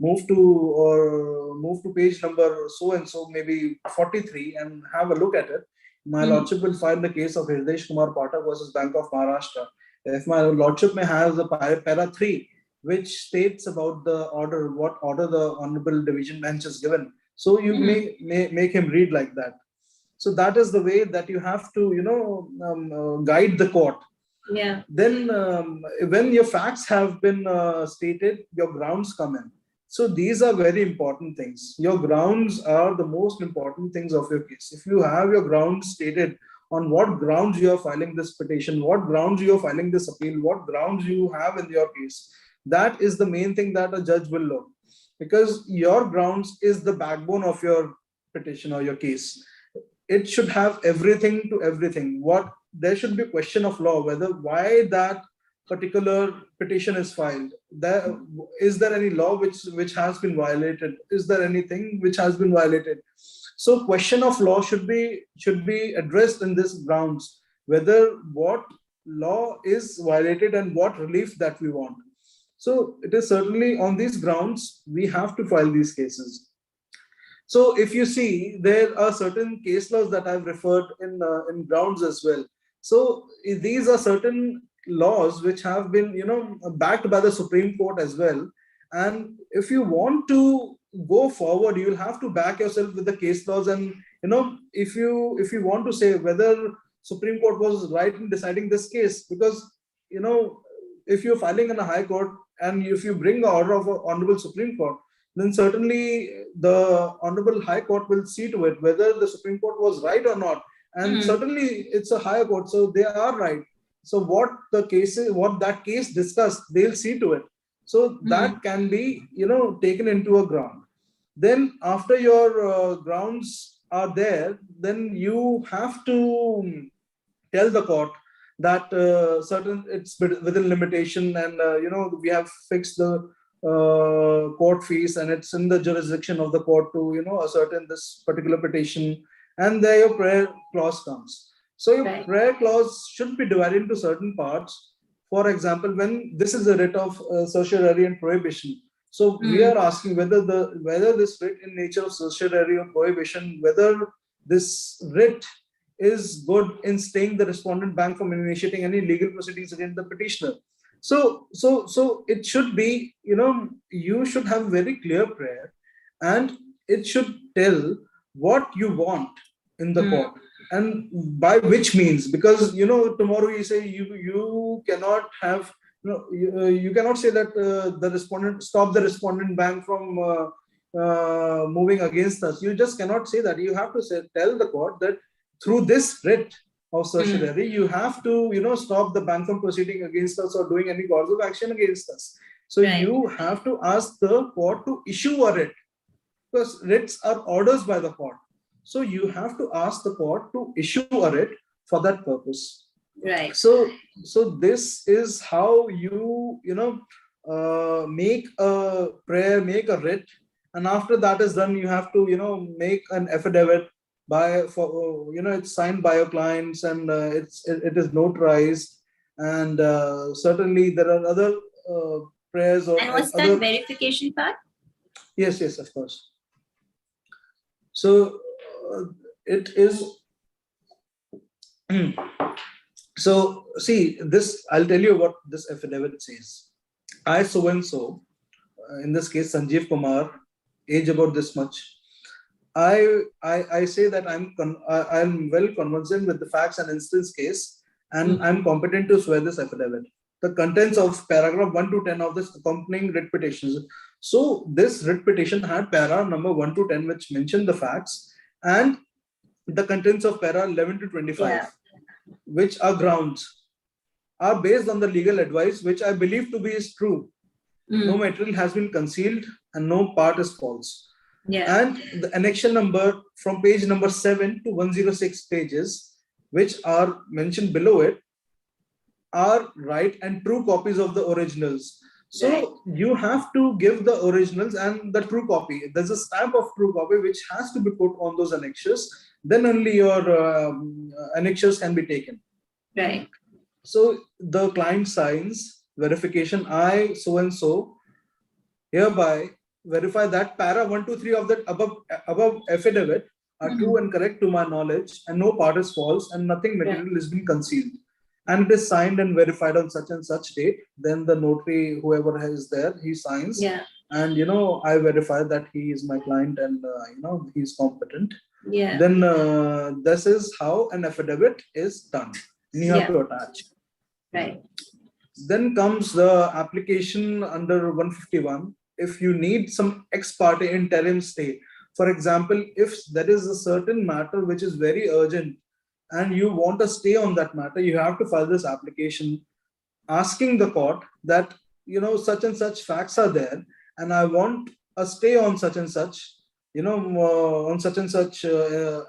move to page number so and so, maybe 43, and have a look at it. My lordship will find the case of Hridesh Kumar Pathak versus Bank of Maharashtra. If my lordship may have the para 3, which states about the order, what order the honorable division bench is given, so you may make him read like that. So that is the way that you have to guide the court. Yeah. Then when your facts have been stated, your grounds come in. So these are very important things. Your grounds are the most important things of your case. If you have your grounds stated, on what grounds you are filing this petition, what grounds you are filing this appeal, what grounds you have in your case, that is the main thing that a judge will look, because your grounds is the backbone of your petition or your case. It should have everything to everything. There should be a question of law, why that particular petition is filed. Is there any law which has been violated? Is there anything which has been violated? So question of law should be addressed in this grounds, whether what law is violated and what relief that we want. So it is certainly on these grounds we have to file these cases. So if you see, there are certain case laws that I've referred in grounds as well. So these are certain laws which have been backed by the Supreme Court as well. And if you want to go forward, you will have to back yourself with the case laws. And if you want to say whether Supreme Court was right in deciding this case, because if you're filing in a high court and if you bring the order of an honorable Supreme Court, then certainly the honorable high court will see to it whether the Supreme Court was right or not. And certainly it's a higher court, so they are right. So what that case discussed, they'll see to it. So that can be taken into a ground. Then after your grounds are there, then you have to tell the court that it's within limitation, and we have fixed the court fees, and it's in the jurisdiction of the court to ascertain this particular petition, and there your prayer clause comes. So your prayer clause should be divided into certain parts. For example, when this is a writ of certiorari and prohibition, so we are asking whether this writ in nature of certiorari or prohibition, whether this writ is good in staying the respondent bank from initiating any legal proceedings against the petitioner. So it should be, you should have very clear prayer, and it should tell what you want in the court and by which means, because tomorrow you say you cannot have, you cannot say that the respondent stop the respondent bank from moving against us. You just cannot say that. You have to tell the court that through this writ of certiorari, you have to, stop the bank from proceeding against us or doing any cause of action against us. So Right. you have to ask the court to issue a writ, because writs are orders by the court. So you have to ask the court to issue a writ for that purpose. Right. So this is how you make a prayer, make a writ, and after that is done, you have to make an affidavit it's signed by your clients, and it is notarized, and certainly there are other prayers or And what's other. that verification part? Yes, of course. So it is. So see this. I'll tell you what this affidavit says. I so and so, in this case Sanjeev Kumar, age about this much. I say that I'm well conversant with the facts and instance case, and I'm competent to swear this affidavit. The contents of paragraph 1 to 10 of this accompanying writ petitions. So this writ petition had para number 1 to 10, which mentioned the facts, and the contents of para 11 to 25, which are grounds, are based on the legal advice, which I believe to be is true. No material has been concealed and no part is false. Yeah. And the annexation number from page number 7 to 106 pages, which are mentioned below it, are right and true copies of the originals. So Right. you have to give the originals and the true copy. There's a stamp of true copy which has to be put on those annexures. Then only your annexures can be taken. Right. So the client signs verification, I so and so hereby verify that para 1 to 3 of that above affidavit are true and correct to my knowledge, and no part is false, and nothing material has been concealed, and it is signed and verified on such and such date. Then the notary, whoever is there, he signs, and I verify that he is my client, and he's competent. Yeah. Then this is how an affidavit is done. You have to attach. Right. Then comes the application under 151. If you need some ex parte interim stay, for example, if there is a certain matter which is very urgent and you want to stay on that matter, you have to file this application asking the court that such and such facts are there, and I want a stay on such and such, on such and such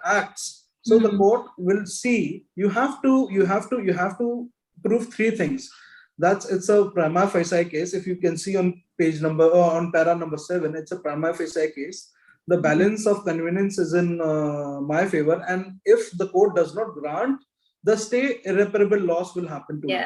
acts. So the court will see. You have to prove 3 things. It's a prima facie case. If you can see on page number on para number 7, it's a prima facie case. The balance of convenience is in my favor, and if the court does not grant the stay, irreparable loss will happen to you.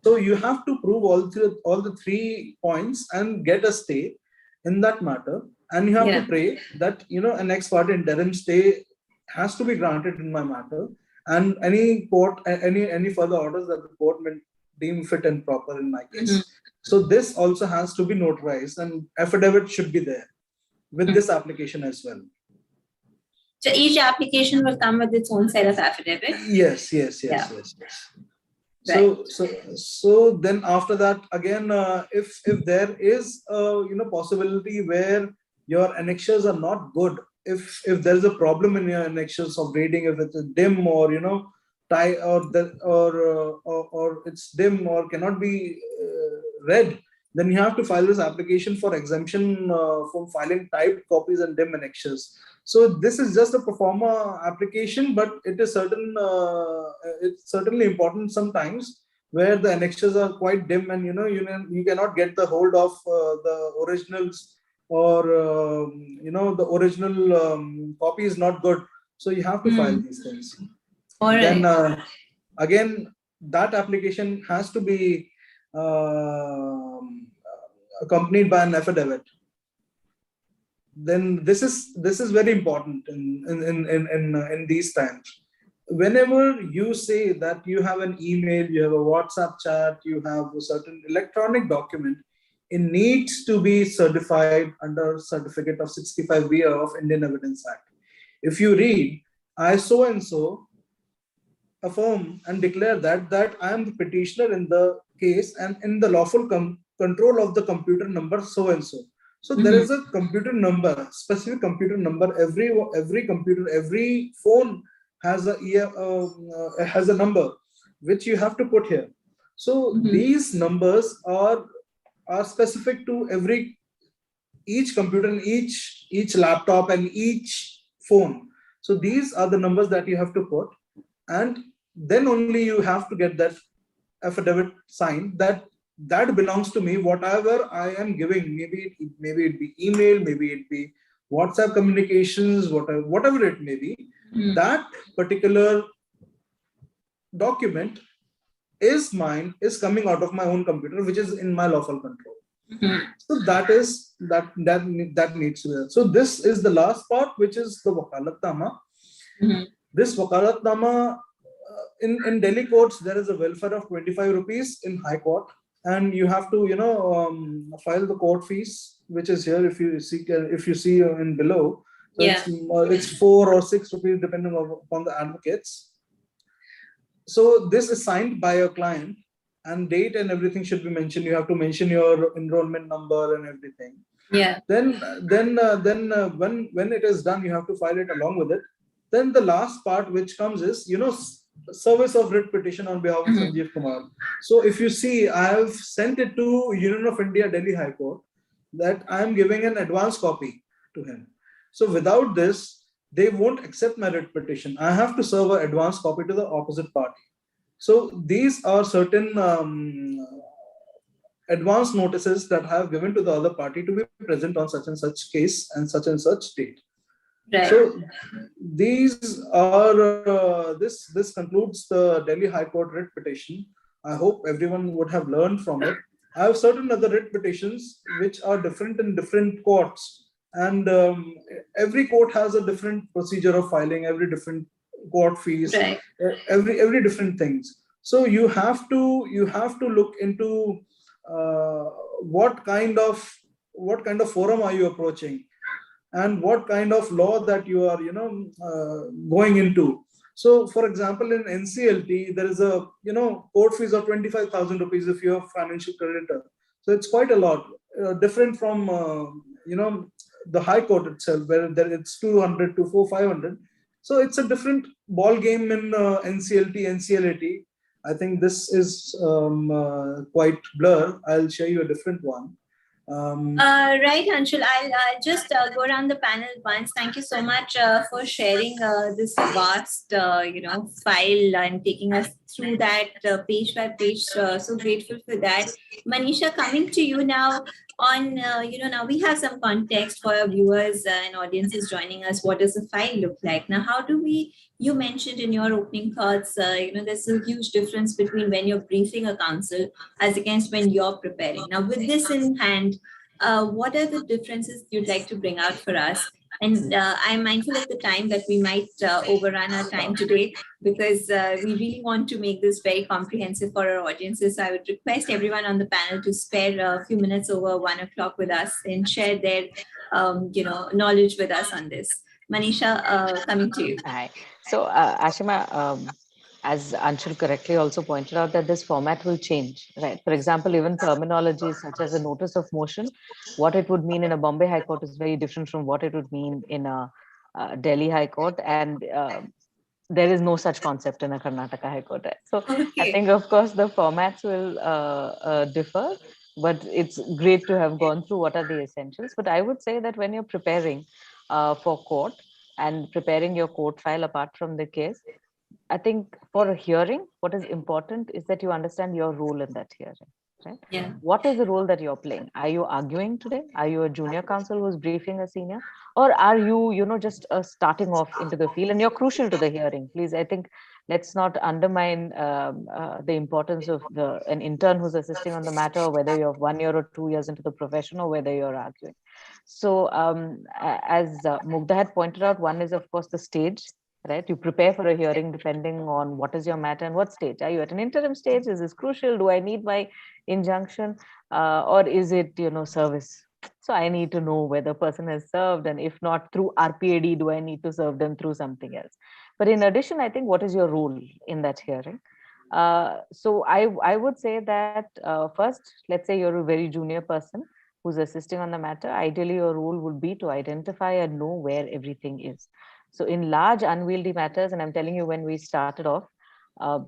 So you have to prove all the 3 points and get a stay in that matter, and you have to pray that an ex parte interim stay has to be granted in my matter, and any further orders that the court may deem fit and proper in my case. So this also has to be notarized, and affidavit should be there with this application as well. So each application will come with its own set of affidavit. Yes. Right. So then after that, again, if there is a possibility where your annexures are not good, if there is a problem in your annexures of reading, if it's dim or tie or it's dim or cannot be read, then you have to file this application for exemption from filing typed copies and dim annexures. So this is just a pro forma application, but it is it's certainly important sometimes where the annexures are quite dim, and you cannot get the hold of the originals, or the original copy is not good. So you have to file these things. All right. Then again, that application has to be accompanied by an affidavit. Then this is very important in these times. Whenever you say that you have an email, you have a WhatsApp chat, you have a certain electronic document, it needs to be certified under Certificate of 65B of Indian Evidence Act. If you read, I so and so affirm and declare that I am the petitioner in the case and in the lawful control of the computer number so and so. So there is a computer number, specific computer number. Every computer, every phone has a number which you have to put here. So these numbers are specific to each computer and each laptop and each phone. So these are the numbers that you have to put, and then only you have to get that affidavit signed that belongs to me. Whatever I am giving, maybe it be email, maybe it be WhatsApp communications, whatever it may be, that particular document is mine, is coming out of my own computer, which is in my lawful control. So that needs to be there. So this is the last part, which is the wakalatnama. This wakalatnama, in Delhi courts, there is a welfare of 25 rupees in High Court, and you have to file the court fees, which is here. If you see in below, so it's 4 or 6 rupees depending upon the advocates. So this is signed by your client, and date and everything should be mentioned. You have to mention your enrollment number and everything. Then when it is done, you have to file it along with it. Then the last part which comes is, service of writ petition on behalf of Sanjeev Kumar. So if you see, I have sent it to Union of India Delhi High Court that I am giving an advance copy to him. So without this, they won't accept my writ petition. I have to serve an advance copy to the opposite party. So these are certain advance notices that I have given to the other party to be present on such and such case and such date. Right. So these are this concludes the Delhi High Court writ petition. I hope everyone would have learned from it. I have certain other writ petitions which are different in different courts, and every court has a different procedure of filing, every different court fees, every different things. So you have to look into what kind of forum are you approaching, and what kind of law that you are going into. So for example, in NCLT there is a court fees of 25,000 rupees if you have financial creditor. So it's quite a lot, different from the High Court itself, where it's 200 to 500. So it's a different ball game in NCLT, NCLAT. I think this is quite blur. I'll show you a different one. Right, Anshul. I'll just go around the panel once. Thank you so much for sharing this vast, file and taking us through that page by page. So grateful for that. Manisha, coming to you now on, now we have some context for our viewers and audiences joining us. What does the file look like? Now, how do you mentioned in your opening thoughts, there's a huge difference between when you're briefing a counsel as against when you're preparing. Now, with this in hand, what are the differences you'd like to bring out for us? And I'm mindful of the time that we might overrun our time today, because we really want to make this very comprehensive for our audiences. So I would request everyone on the panel to spare a few minutes over 1 o'clock with us and share their, knowledge with us on this. Manisha, coming to you. Hi. So, Ashima, as Anshul correctly also pointed out, that this format will change, right? For example, even terminology such as a notice of motion, what it would mean in a Bombay High Court is very different from what it would mean in a Delhi High Court, and there is no such concept in a Karnataka High Court. Right? So I think, of course, the formats will differ, but it's great to have gone through what are the essentials. But I would say that when you're preparing for court and preparing your court file apart from the case, I think for a hearing, what is important is that you understand your role in that hearing, right? Yeah. What is the role that you're playing? Are you arguing today? Are you a junior counsel who's briefing a senior? Or are you, just starting off into the field and you're crucial to the hearing? Please, I think let's not undermine the importance of an intern who's assisting on the matter, whether you're 1 year or 2 years into the profession or whether you're arguing. So as Mugdha had pointed out, one is, of course, the stage. Right, you prepare for a hearing depending on what is your matter and what stage. Are you at an interim stage? Is this crucial? Do I need my injunction, or is it service? So I need to know whether a person has served, and if not through RPAD, do I need to serve them through something else? But in addition, I think what is your role in that hearing? So I would say that first, let's say you're a very junior person who's assisting on the matter. Ideally, your role would be to identify and know where everything is. So in large unwieldy matters, and I'm telling you, when we started off, uh,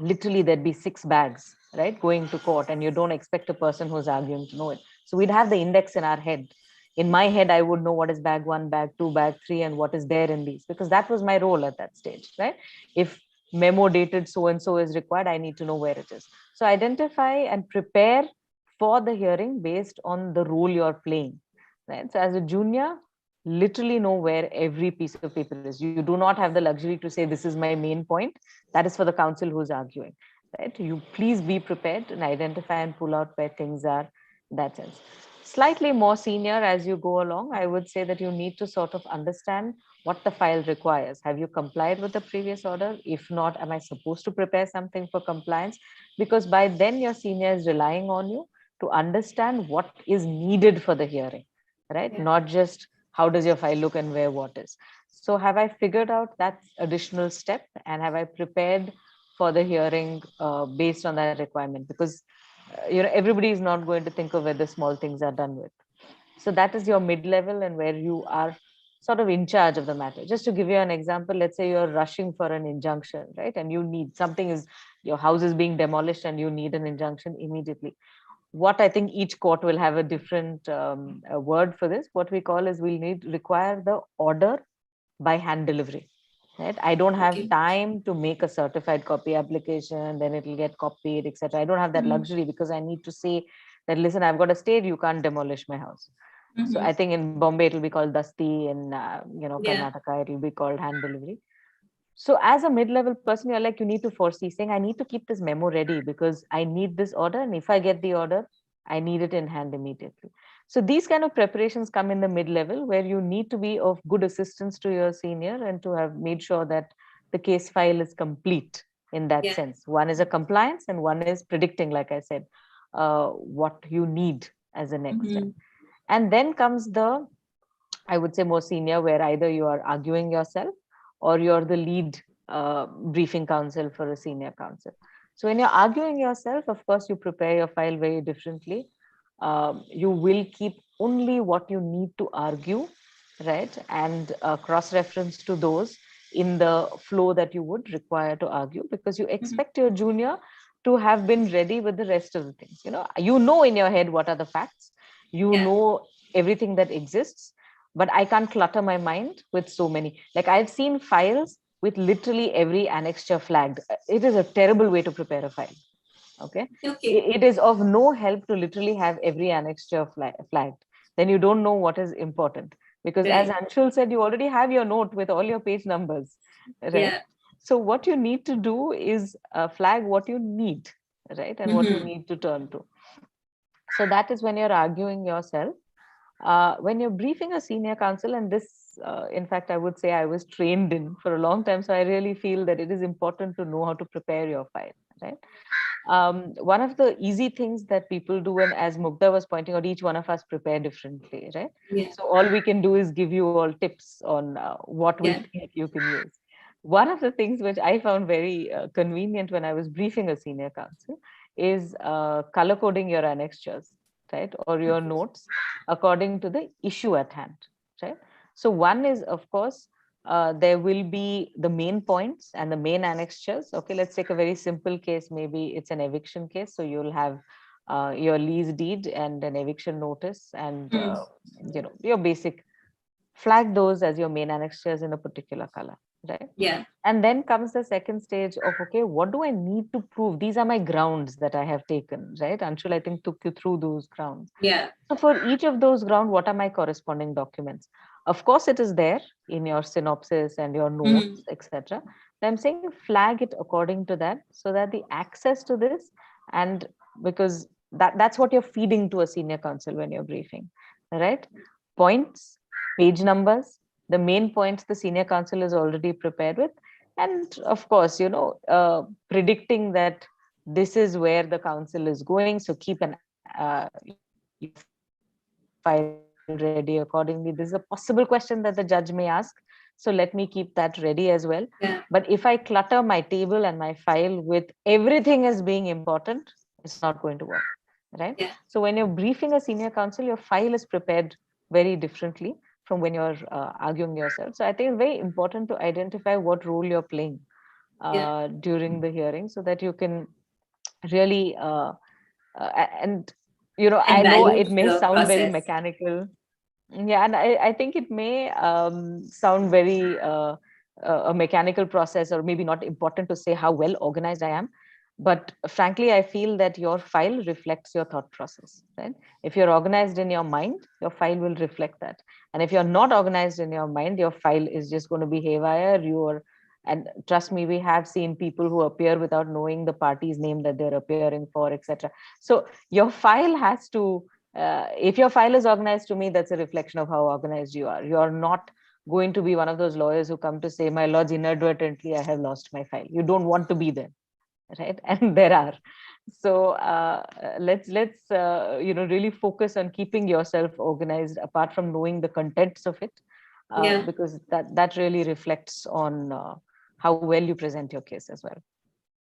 literally there'd be 6 bags, right, going to court, and you don't expect a person who's arguing to know it. So we'd have the index in our head. In my head, I would know what is bag 1, bag 2, bag 3, and what is there in these, because that was my role at that stage, right? If memo dated so and so is required, I need to know where it is. So identify and prepare for the hearing based on the role you're playing, right? So as a junior, literally know where every piece of paper is. You do not have the luxury to say, this is my main point. That is for the counsel who's arguing, right? You please be prepared and identify and pull out where things are in that sense. Slightly more senior as you go along, I would say that you need to sort of understand what the file requires. Have you complied with the previous order? If not, am I supposed to prepare something for compliance? Because by then your senior is relying on you to understand what is needed for the hearing, right? Yeah. Not just how does your file look and where what is. So have I figured out that additional step, and have I prepared for the hearing based on that requirement? Because everybody is not going to think of where the small things are done with. So that is your mid-level, and where you are sort of in charge of the matter. Just to give you an example, let's say you're rushing for an injunction, right? And you need something, is your house is being demolished and you need an injunction immediately. What I think each court will have a different a word for this. What we call is, we'll require the order by hand delivery, right? I don't have time to make a certified copy application, then it'll get copied, etc. I don't have that luxury, because I need to say that, listen, I've got a stay, you can't demolish my house. So I think in Bombay it'll be called dasti, in Karnataka it'll be called hand delivery. So as a mid-level person, you're like, you need to foresee, saying, I need to keep this memo ready because I need this order, and if I get the order, I need it in hand immediately. So these kind of preparations come in the mid-level, where you need to be of good assistance to your senior and to have made sure that the case file is complete in that sense. One is a compliance, and one is predicting, like I said, what you need as a next step. And then comes the, I would say, more senior, where either you are arguing yourself or you're the lead briefing counsel for a senior counsel. So when you're arguing yourself, of course, you prepare your file very differently. You will keep only what you need to argue, right? And cross-reference to those in the flow that you would require to argue, because you expect your junior to have been ready with the rest of the things. You know in your head what are the facts, you know everything that exists, but I can't clutter my mind with so many. Like, I've seen files with literally every annexure flagged. It is a terrible way to prepare a file. Okay. It is of no help to literally have every annexure flagged. Then you don't know what is important. Because as Anshul said, you already have your note with all your page numbers, right? Yeah. So what you need to do is flag what you need, right? And what you need to turn to. So that is when you're arguing yourself. When you're briefing a senior counsel, and this, in fact, I would say I was trained in for a long time, so I really feel that it is important to know how to prepare your file, right? One of the easy things that people do, and as Mugdha was pointing out, each one of us prepare differently, right? Yeah. So all we can do is give you all tips on what we think you can use. One of the things which I found very convenient when I was briefing a senior counsel is color coding your annexures, right? Or your notes according to the issue at hand, right? So one is, of course, there will be the main points and the main annexures. Okay, let's take a very simple case. Maybe it's an eviction case. So you'll have your lease deed and an eviction notice, and your basic, flag those as your main annexures in a particular color, right? Yeah. And then comes the second stage of, okay, what do I need to prove? These are my grounds that I have taken, right? Anshul, I think, took you through those grounds. Yeah. So for each of those grounds, what are my corresponding documents? Of course, it is there in your synopsis and your notes, etc. I'm saying flag it according to that, so that the access to this, and because that's what you're feeding to a senior counsel when you're briefing, right? Points, page numbers, the main points the senior counsel is already prepared with, and of course, predicting that this is where the counsel is going, so keep an file ready accordingly. This is a possible question that the judge may ask, so let me keep that ready as well. Yeah. But if I clutter my table and my file with everything as being important, it's not going to work, right? Yeah. So when you're briefing a senior counsel, your file is prepared very differently from when you're arguing yourself. So I think it's very important to identify what role you're playing during the hearing, so that you can really and I know it value may the sound very process. mechanical. Yeah, and I think it may sound very a mechanical process, or maybe not important to say how well organized I am. But frankly, I feel that your file reflects your thought process, right? If you're organized in your mind, your file will reflect that. And if you're not organized in your mind, your file is just going to be haywire. And trust me, we have seen people who appear without knowing the party's name that they're appearing for, etc. So your file has to, if your file is organized, to me, that's a reflection of how organized you are. You're not going to be one of those lawyers who come to say, my lords, inadvertently, I have lost my file. You don't want to be there, right? And there are. So let's really focus on keeping yourself organized, apart from knowing the contents of it, because that really reflects on how well you present your case as well.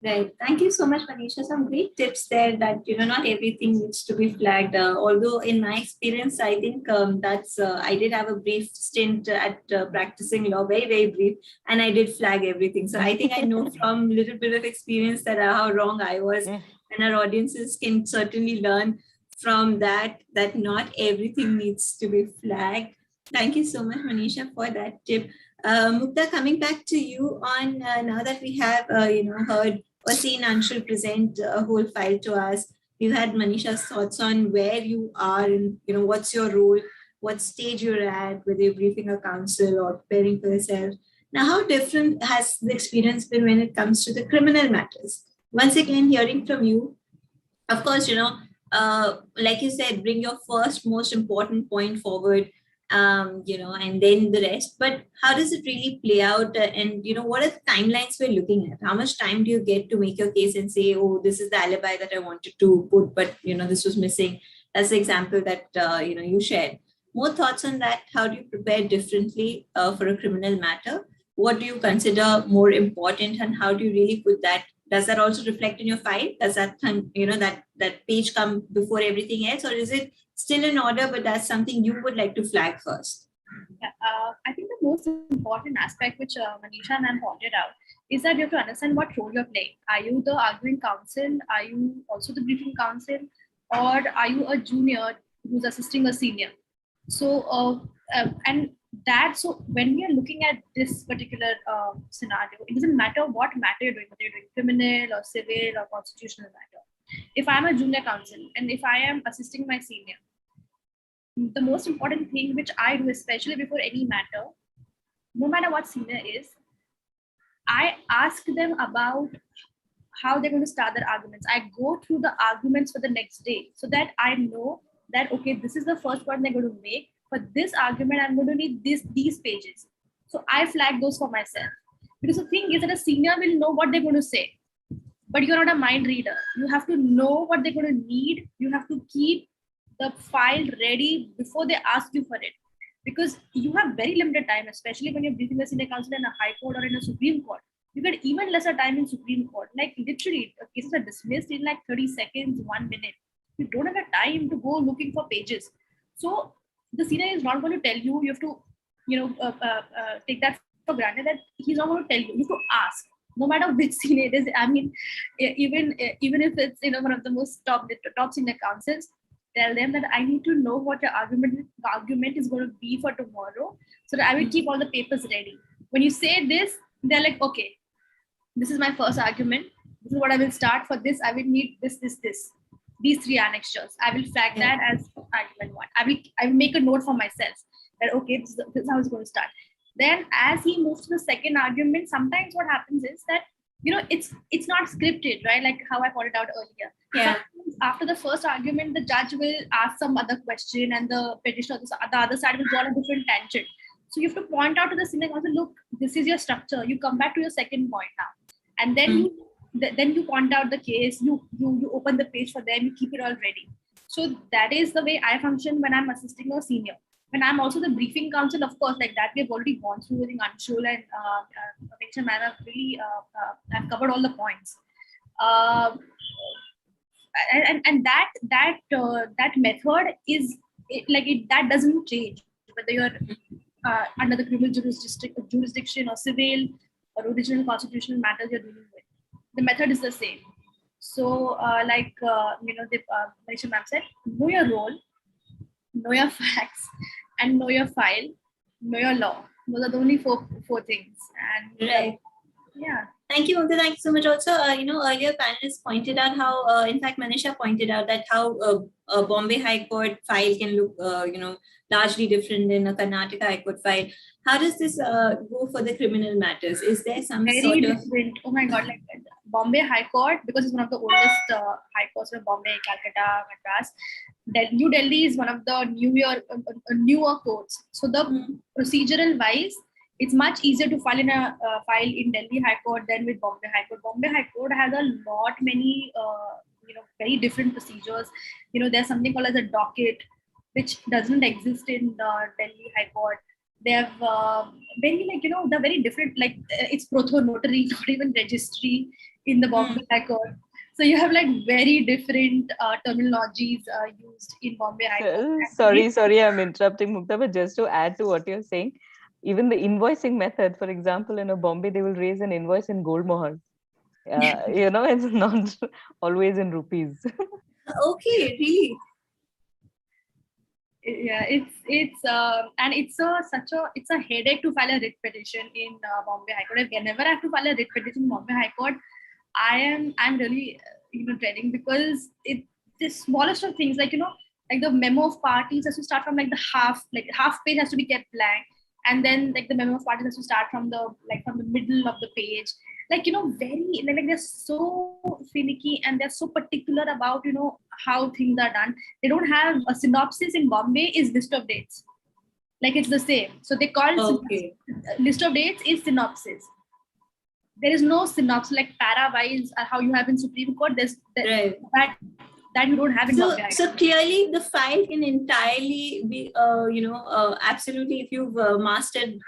Right. Thank you so much, Manisha. Some great tips there that, not everything needs to be flagged. Although in my experience, I think I did have a brief stint at practicing law, very, very brief, and I did flag everything. So I think I know from a little bit of experience that how wrong I was. And our audiences can certainly learn from that not everything needs to be flagged. Thank you so much, Manisha, for that tip. Mukta, coming back to you on now that we have, heard or seen Anshul present a whole file to us, we've had Manisha's thoughts on where you are and, what's your role, what stage you're at, whether you're briefing a counsel or preparing for yourself. Now, how different has the experience been when it comes to the criminal matters? Once again, hearing from you, of course, like you said, bring your first most important point forward, and then the rest. But how does it really play out? And, what are the timelines we're looking at? How much time do you get to make your case and say, oh, this is the alibi that I wanted to put, but, this was missing? That's the example that, you shared. More thoughts on that? How do you prepare differently for a criminal matter? What do you consider more important, and how do you really put that? Does that also reflect in your file? Does that come, that page come before everything else, or is it still in order, but that's something you would like to flag first? Yeah, I think the most important aspect, which Manisha and I pointed out, is that you have to understand what role you're playing. Are you the arguing counsel? Are you also the briefing counsel? Or are you a junior who's assisting a senior? So, so when we are looking at this particular scenario, it doesn't matter what matter you're doing, whether you're doing criminal or civil or constitutional matter. If I'm a junior counsel and if I am assisting my senior, the most important thing which I do, especially before any matter, no matter what senior is, I ask them about how they're going to start their arguments. I go through the arguments for the next day so that I know that, okay, this is the first point they're going to make. For this argument, I'm going to need these pages. So I flag those for myself. Because the thing is that a senior will know what they're going to say, but you're not a mind reader. You have to know what they're going to need. You have to keep the file ready before they ask you for it. Because you have very limited time, especially when you're briefing a senior counsel in a high court or in a Supreme Court. You get even lesser time in Supreme Court. Like literally, cases are dismissed in like 30 seconds, 1 minute. You don't have a time to go looking for pages. So the senior is not going to tell you. You have to, take that for granted that he's not going to tell you. You have to ask, no matter which senior it is. I mean, even if it's one of the most top senior counsels, tell them that I need to know what your argument is going to be for tomorrow, so that I will keep all the papers ready. When you say this, they're like, okay, this is my first argument. This is what I will start. For this, I will need this. These 3 annexures. I will flag that as argument 1. I will make a note for myself that, okay, this is how it's going to start. Then as he moves to the second argument, sometimes what happens is that, it's not scripted, right? Like how I pointed out earlier. Yeah. Sometimes after the first argument, the judge will ask some other question and the petitioner, the other side will go on a different tangent. So you have to point out to the senior counsel, look, this is your structure. You come back to your second point now. And then you point out the case, you open the page for them, you keep it all ready. So that is the way I function when I'm assisting a senior. When I'm also the briefing counsel, of course, like that we've already gone through with Anshul and I've really I've covered all the points. And that method is that doesn't change whether you're under the criminal jurisdiction or civil or original constitutional matters you're dealing with. The method is the same. So, Manisha ma'am said, know your role, know your facts, and know your file, know your law. Those are the only four things. And Right. yeah. Thank you, Mukta. Thank you so much. Also, earlier panelists pointed out how, in fact, Manisha pointed out that how a Bombay High Court file can look, largely different than a Karnataka High Court file. How does this go for the criminal matters? Is there some Very sort of... different. Oh my God, like Bombay High Court, because it's one of the oldest high courts of Bombay, Calcutta, Madras. New Delhi is one of the newer courts. So the procedural wise, it's much easier to file in Delhi High Court than with Bombay High Court. Bombay High Court has many very different procedures. There's something called as a docket, which doesn't exist in Delhi High Court. They have they're very different. Like it's proto notary, not even registry in the Bombay High Court. So you have like very different terminologies used in Bombay High Court. Sorry, I'm interrupting, Mukta, but just to add to what you're saying, even the invoicing method, for example, in a Bombay, they will raise an invoice in gold mohar. It's not always in rupees. Okay, really? Yeah, it's a headache to file a writ petition in Bombay High Court. Whenever I have to file a writ petition in Bombay High Court, I'm really dreading, because the smallest of things, like the memo of parties has to start from the half page has to be kept blank, and then the memo of parties has to start from the middle of the page. They're so finicky, and they're so particular about how things are done. They don't have a synopsis in Bombay is list of dates. It's the same. So they call list of dates is synopsis. There is no synopsis like para-wise how you have in Supreme Court. There's that you don't have in Bombay. So clearly the file can entirely be, absolutely, if you've mastered,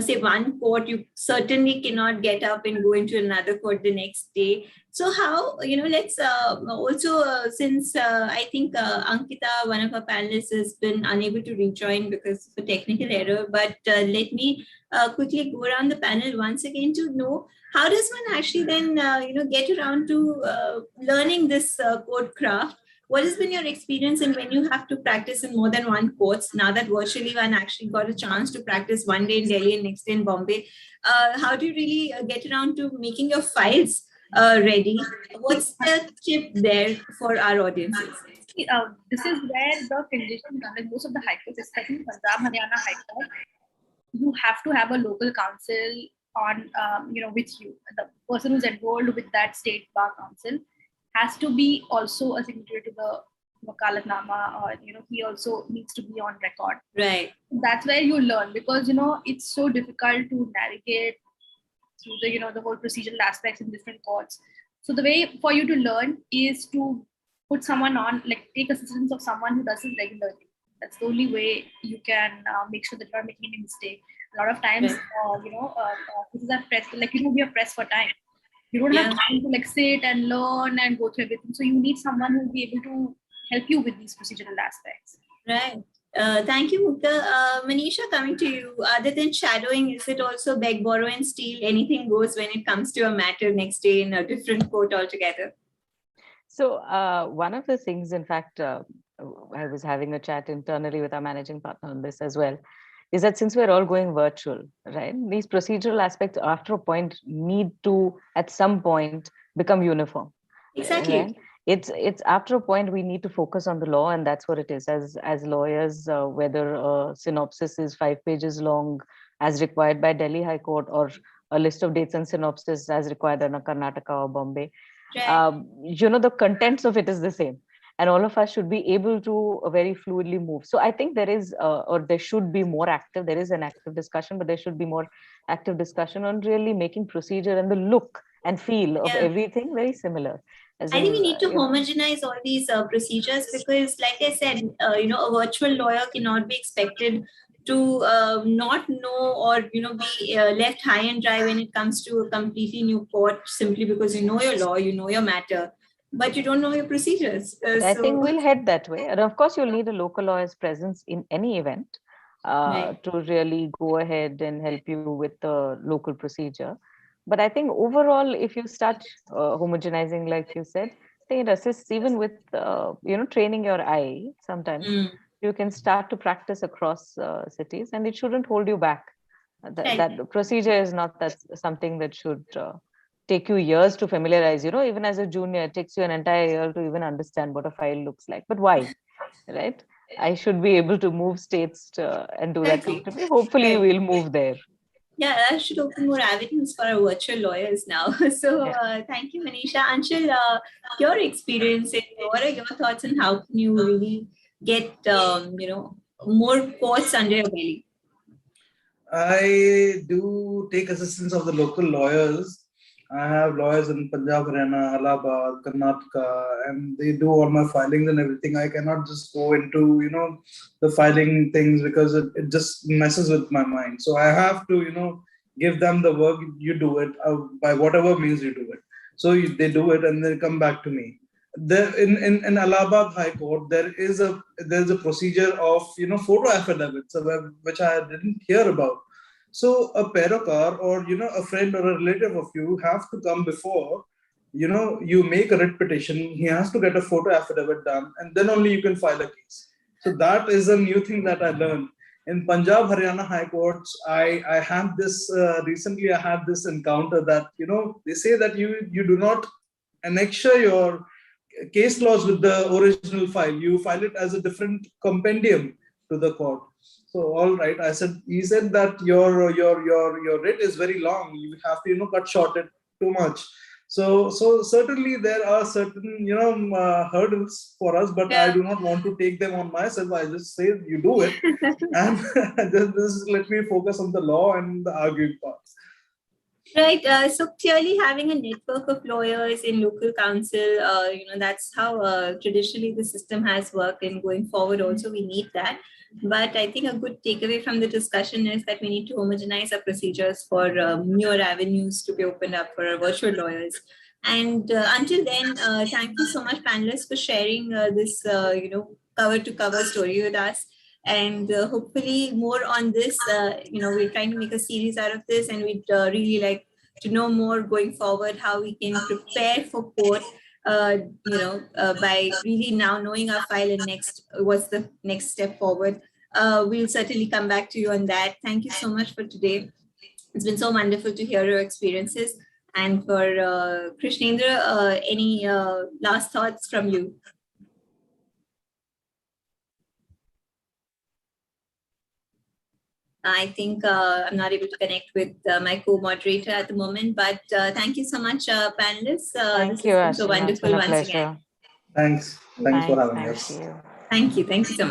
say one court, you certainly cannot get up and go into another court the next day. So how, let's also, since I think Ankita, one of our panelists, has been unable to rejoin because of a technical error, but let me quickly go around the panel once again to know, how does one actually then, get around to learning this code craft? What has been your experience in when you have to practice in more than one courts? Now that virtually one actually got a chance to practice one day in Delhi and next day in Bombay, how do you really get around to making your files ready? What's the tip there for our audiences? This is where the condition, like most of the high courts, especially Punjab, Haryana High Court, you have to have a local counsel on, with you. The person who's enrolled with that state bar council has to be also a signatory to the Wakalatnama, or he also needs to be on record. Right. That's where you learn, because it's so difficult to navigate through the whole procedural aspects in different courts. So the way for you to learn is to put someone on, take assistance of someone who does it regularly. That's the only way you can make sure that you're not making any mistake. A lot of times, cases are pressed, we are pressed for time. You don't have time to sit and learn and go through everything. So you need someone who will be able to help you with these procedural aspects. Right. Thank you, Mukta. Manisha, coming to you, other than shadowing, is it also beg, borrow, and steal? Anything goes when it comes to a matter next day in a different court altogether? So one of the things, in fact, I was having a chat internally with our managing partner on this as well, is that since we're all going virtual, right, these procedural aspects after a point need to, at some point, become uniform. Exactly. Right? It's after a point we need to focus on the law, and that's what it is. As lawyers, whether a synopsis is 5 pages long as required by Delhi High Court, or a list of dates and synopsis as required in a Karnataka or Bombay, right. The contents of it is the same. And all of us should be able to very fluidly move. So I think there is, or there should be more active, there is an active discussion, but there should be more active discussion on really making procedure and the look and feel of everything very similar. I think we need to homogenize all these procedures, because like I said, a virtual lawyer cannot be expected to not know or, be left high and dry when it comes to a completely new court, simply because you know your law, you know your matter, but you don't know your procedures. I think we'll head that way. And of course, you'll need a local lawyer's presence in any event. Right. to really go ahead and help you with the local procedure. But I think overall, if you start homogenizing, like you said, I think it assists even with training your eye. Sometimes Mm. you can start to practice across cities, and it shouldn't hold you back. Right. That procedure is not that something that should take you years to familiarize. Even as a junior, it takes you an entire year to even understand what a file looks like. But why, right? I should be able to move states and do that Exactly. comfortably. Hopefully, Right. we'll move there. Yeah, that should open more avenues for our virtual lawyers now. So thank you, Manisha. Anshul, your experience and what are your thoughts on how can you really get, more courts under your belly? I do take assistance of the local lawyers. I have lawyers in Punjab, Haryana, Allahabad, Karnataka, and they do all my filings and everything. I cannot just go into, the filing things because it just messes with my mind. So I have to, give them the work. You do it by whatever means you do it. So they do it and they come back to me. There in Allahabad High Court, there's a procedure of photo affidavits which I didn't hear about. So a perukar or a friend or a relative of you have to come before you make a writ petition. He has to get a photo affidavit done, and then only you can file a case. So that is a new thing that I learned. In Punjab, Haryana High Courts, I had this recently. I had this encounter that they say that you do not annexure your case laws with the original file. You file it as a different compendium to the court. So all right, he said that your writ is very long. You have to cut short it too much. So certainly there are certain hurdles for us, but I do not want to take them on myself. I just say you do it, and just let me focus on the law and the arguing part. Right. So clearly having a network of lawyers in local council, that's how traditionally the system has worked, and going forward also we need that. But I think a good takeaway from the discussion is that we need to homogenize our procedures for newer avenues to be opened up for our virtual lawyers. And until then, thank you so much, panelists, for sharing this, cover to cover story with us. And hopefully more on this. We're trying to make a series out of this, and we'd really like to know more going forward how we can prepare for court. By really now knowing our file and what's the next step forward. We'll certainly come back to you on that. Thank you so much for today. It's been so wonderful to hear your experiences. And for Krishnendra, any last thoughts from you? I think I'm not able to connect with my co-moderator at the moment, but thank you so much, panelists. Thank you, Ashima. So wonderful It's been a once pleasure. again. Thanks for having us. Thank you. Thank you so much.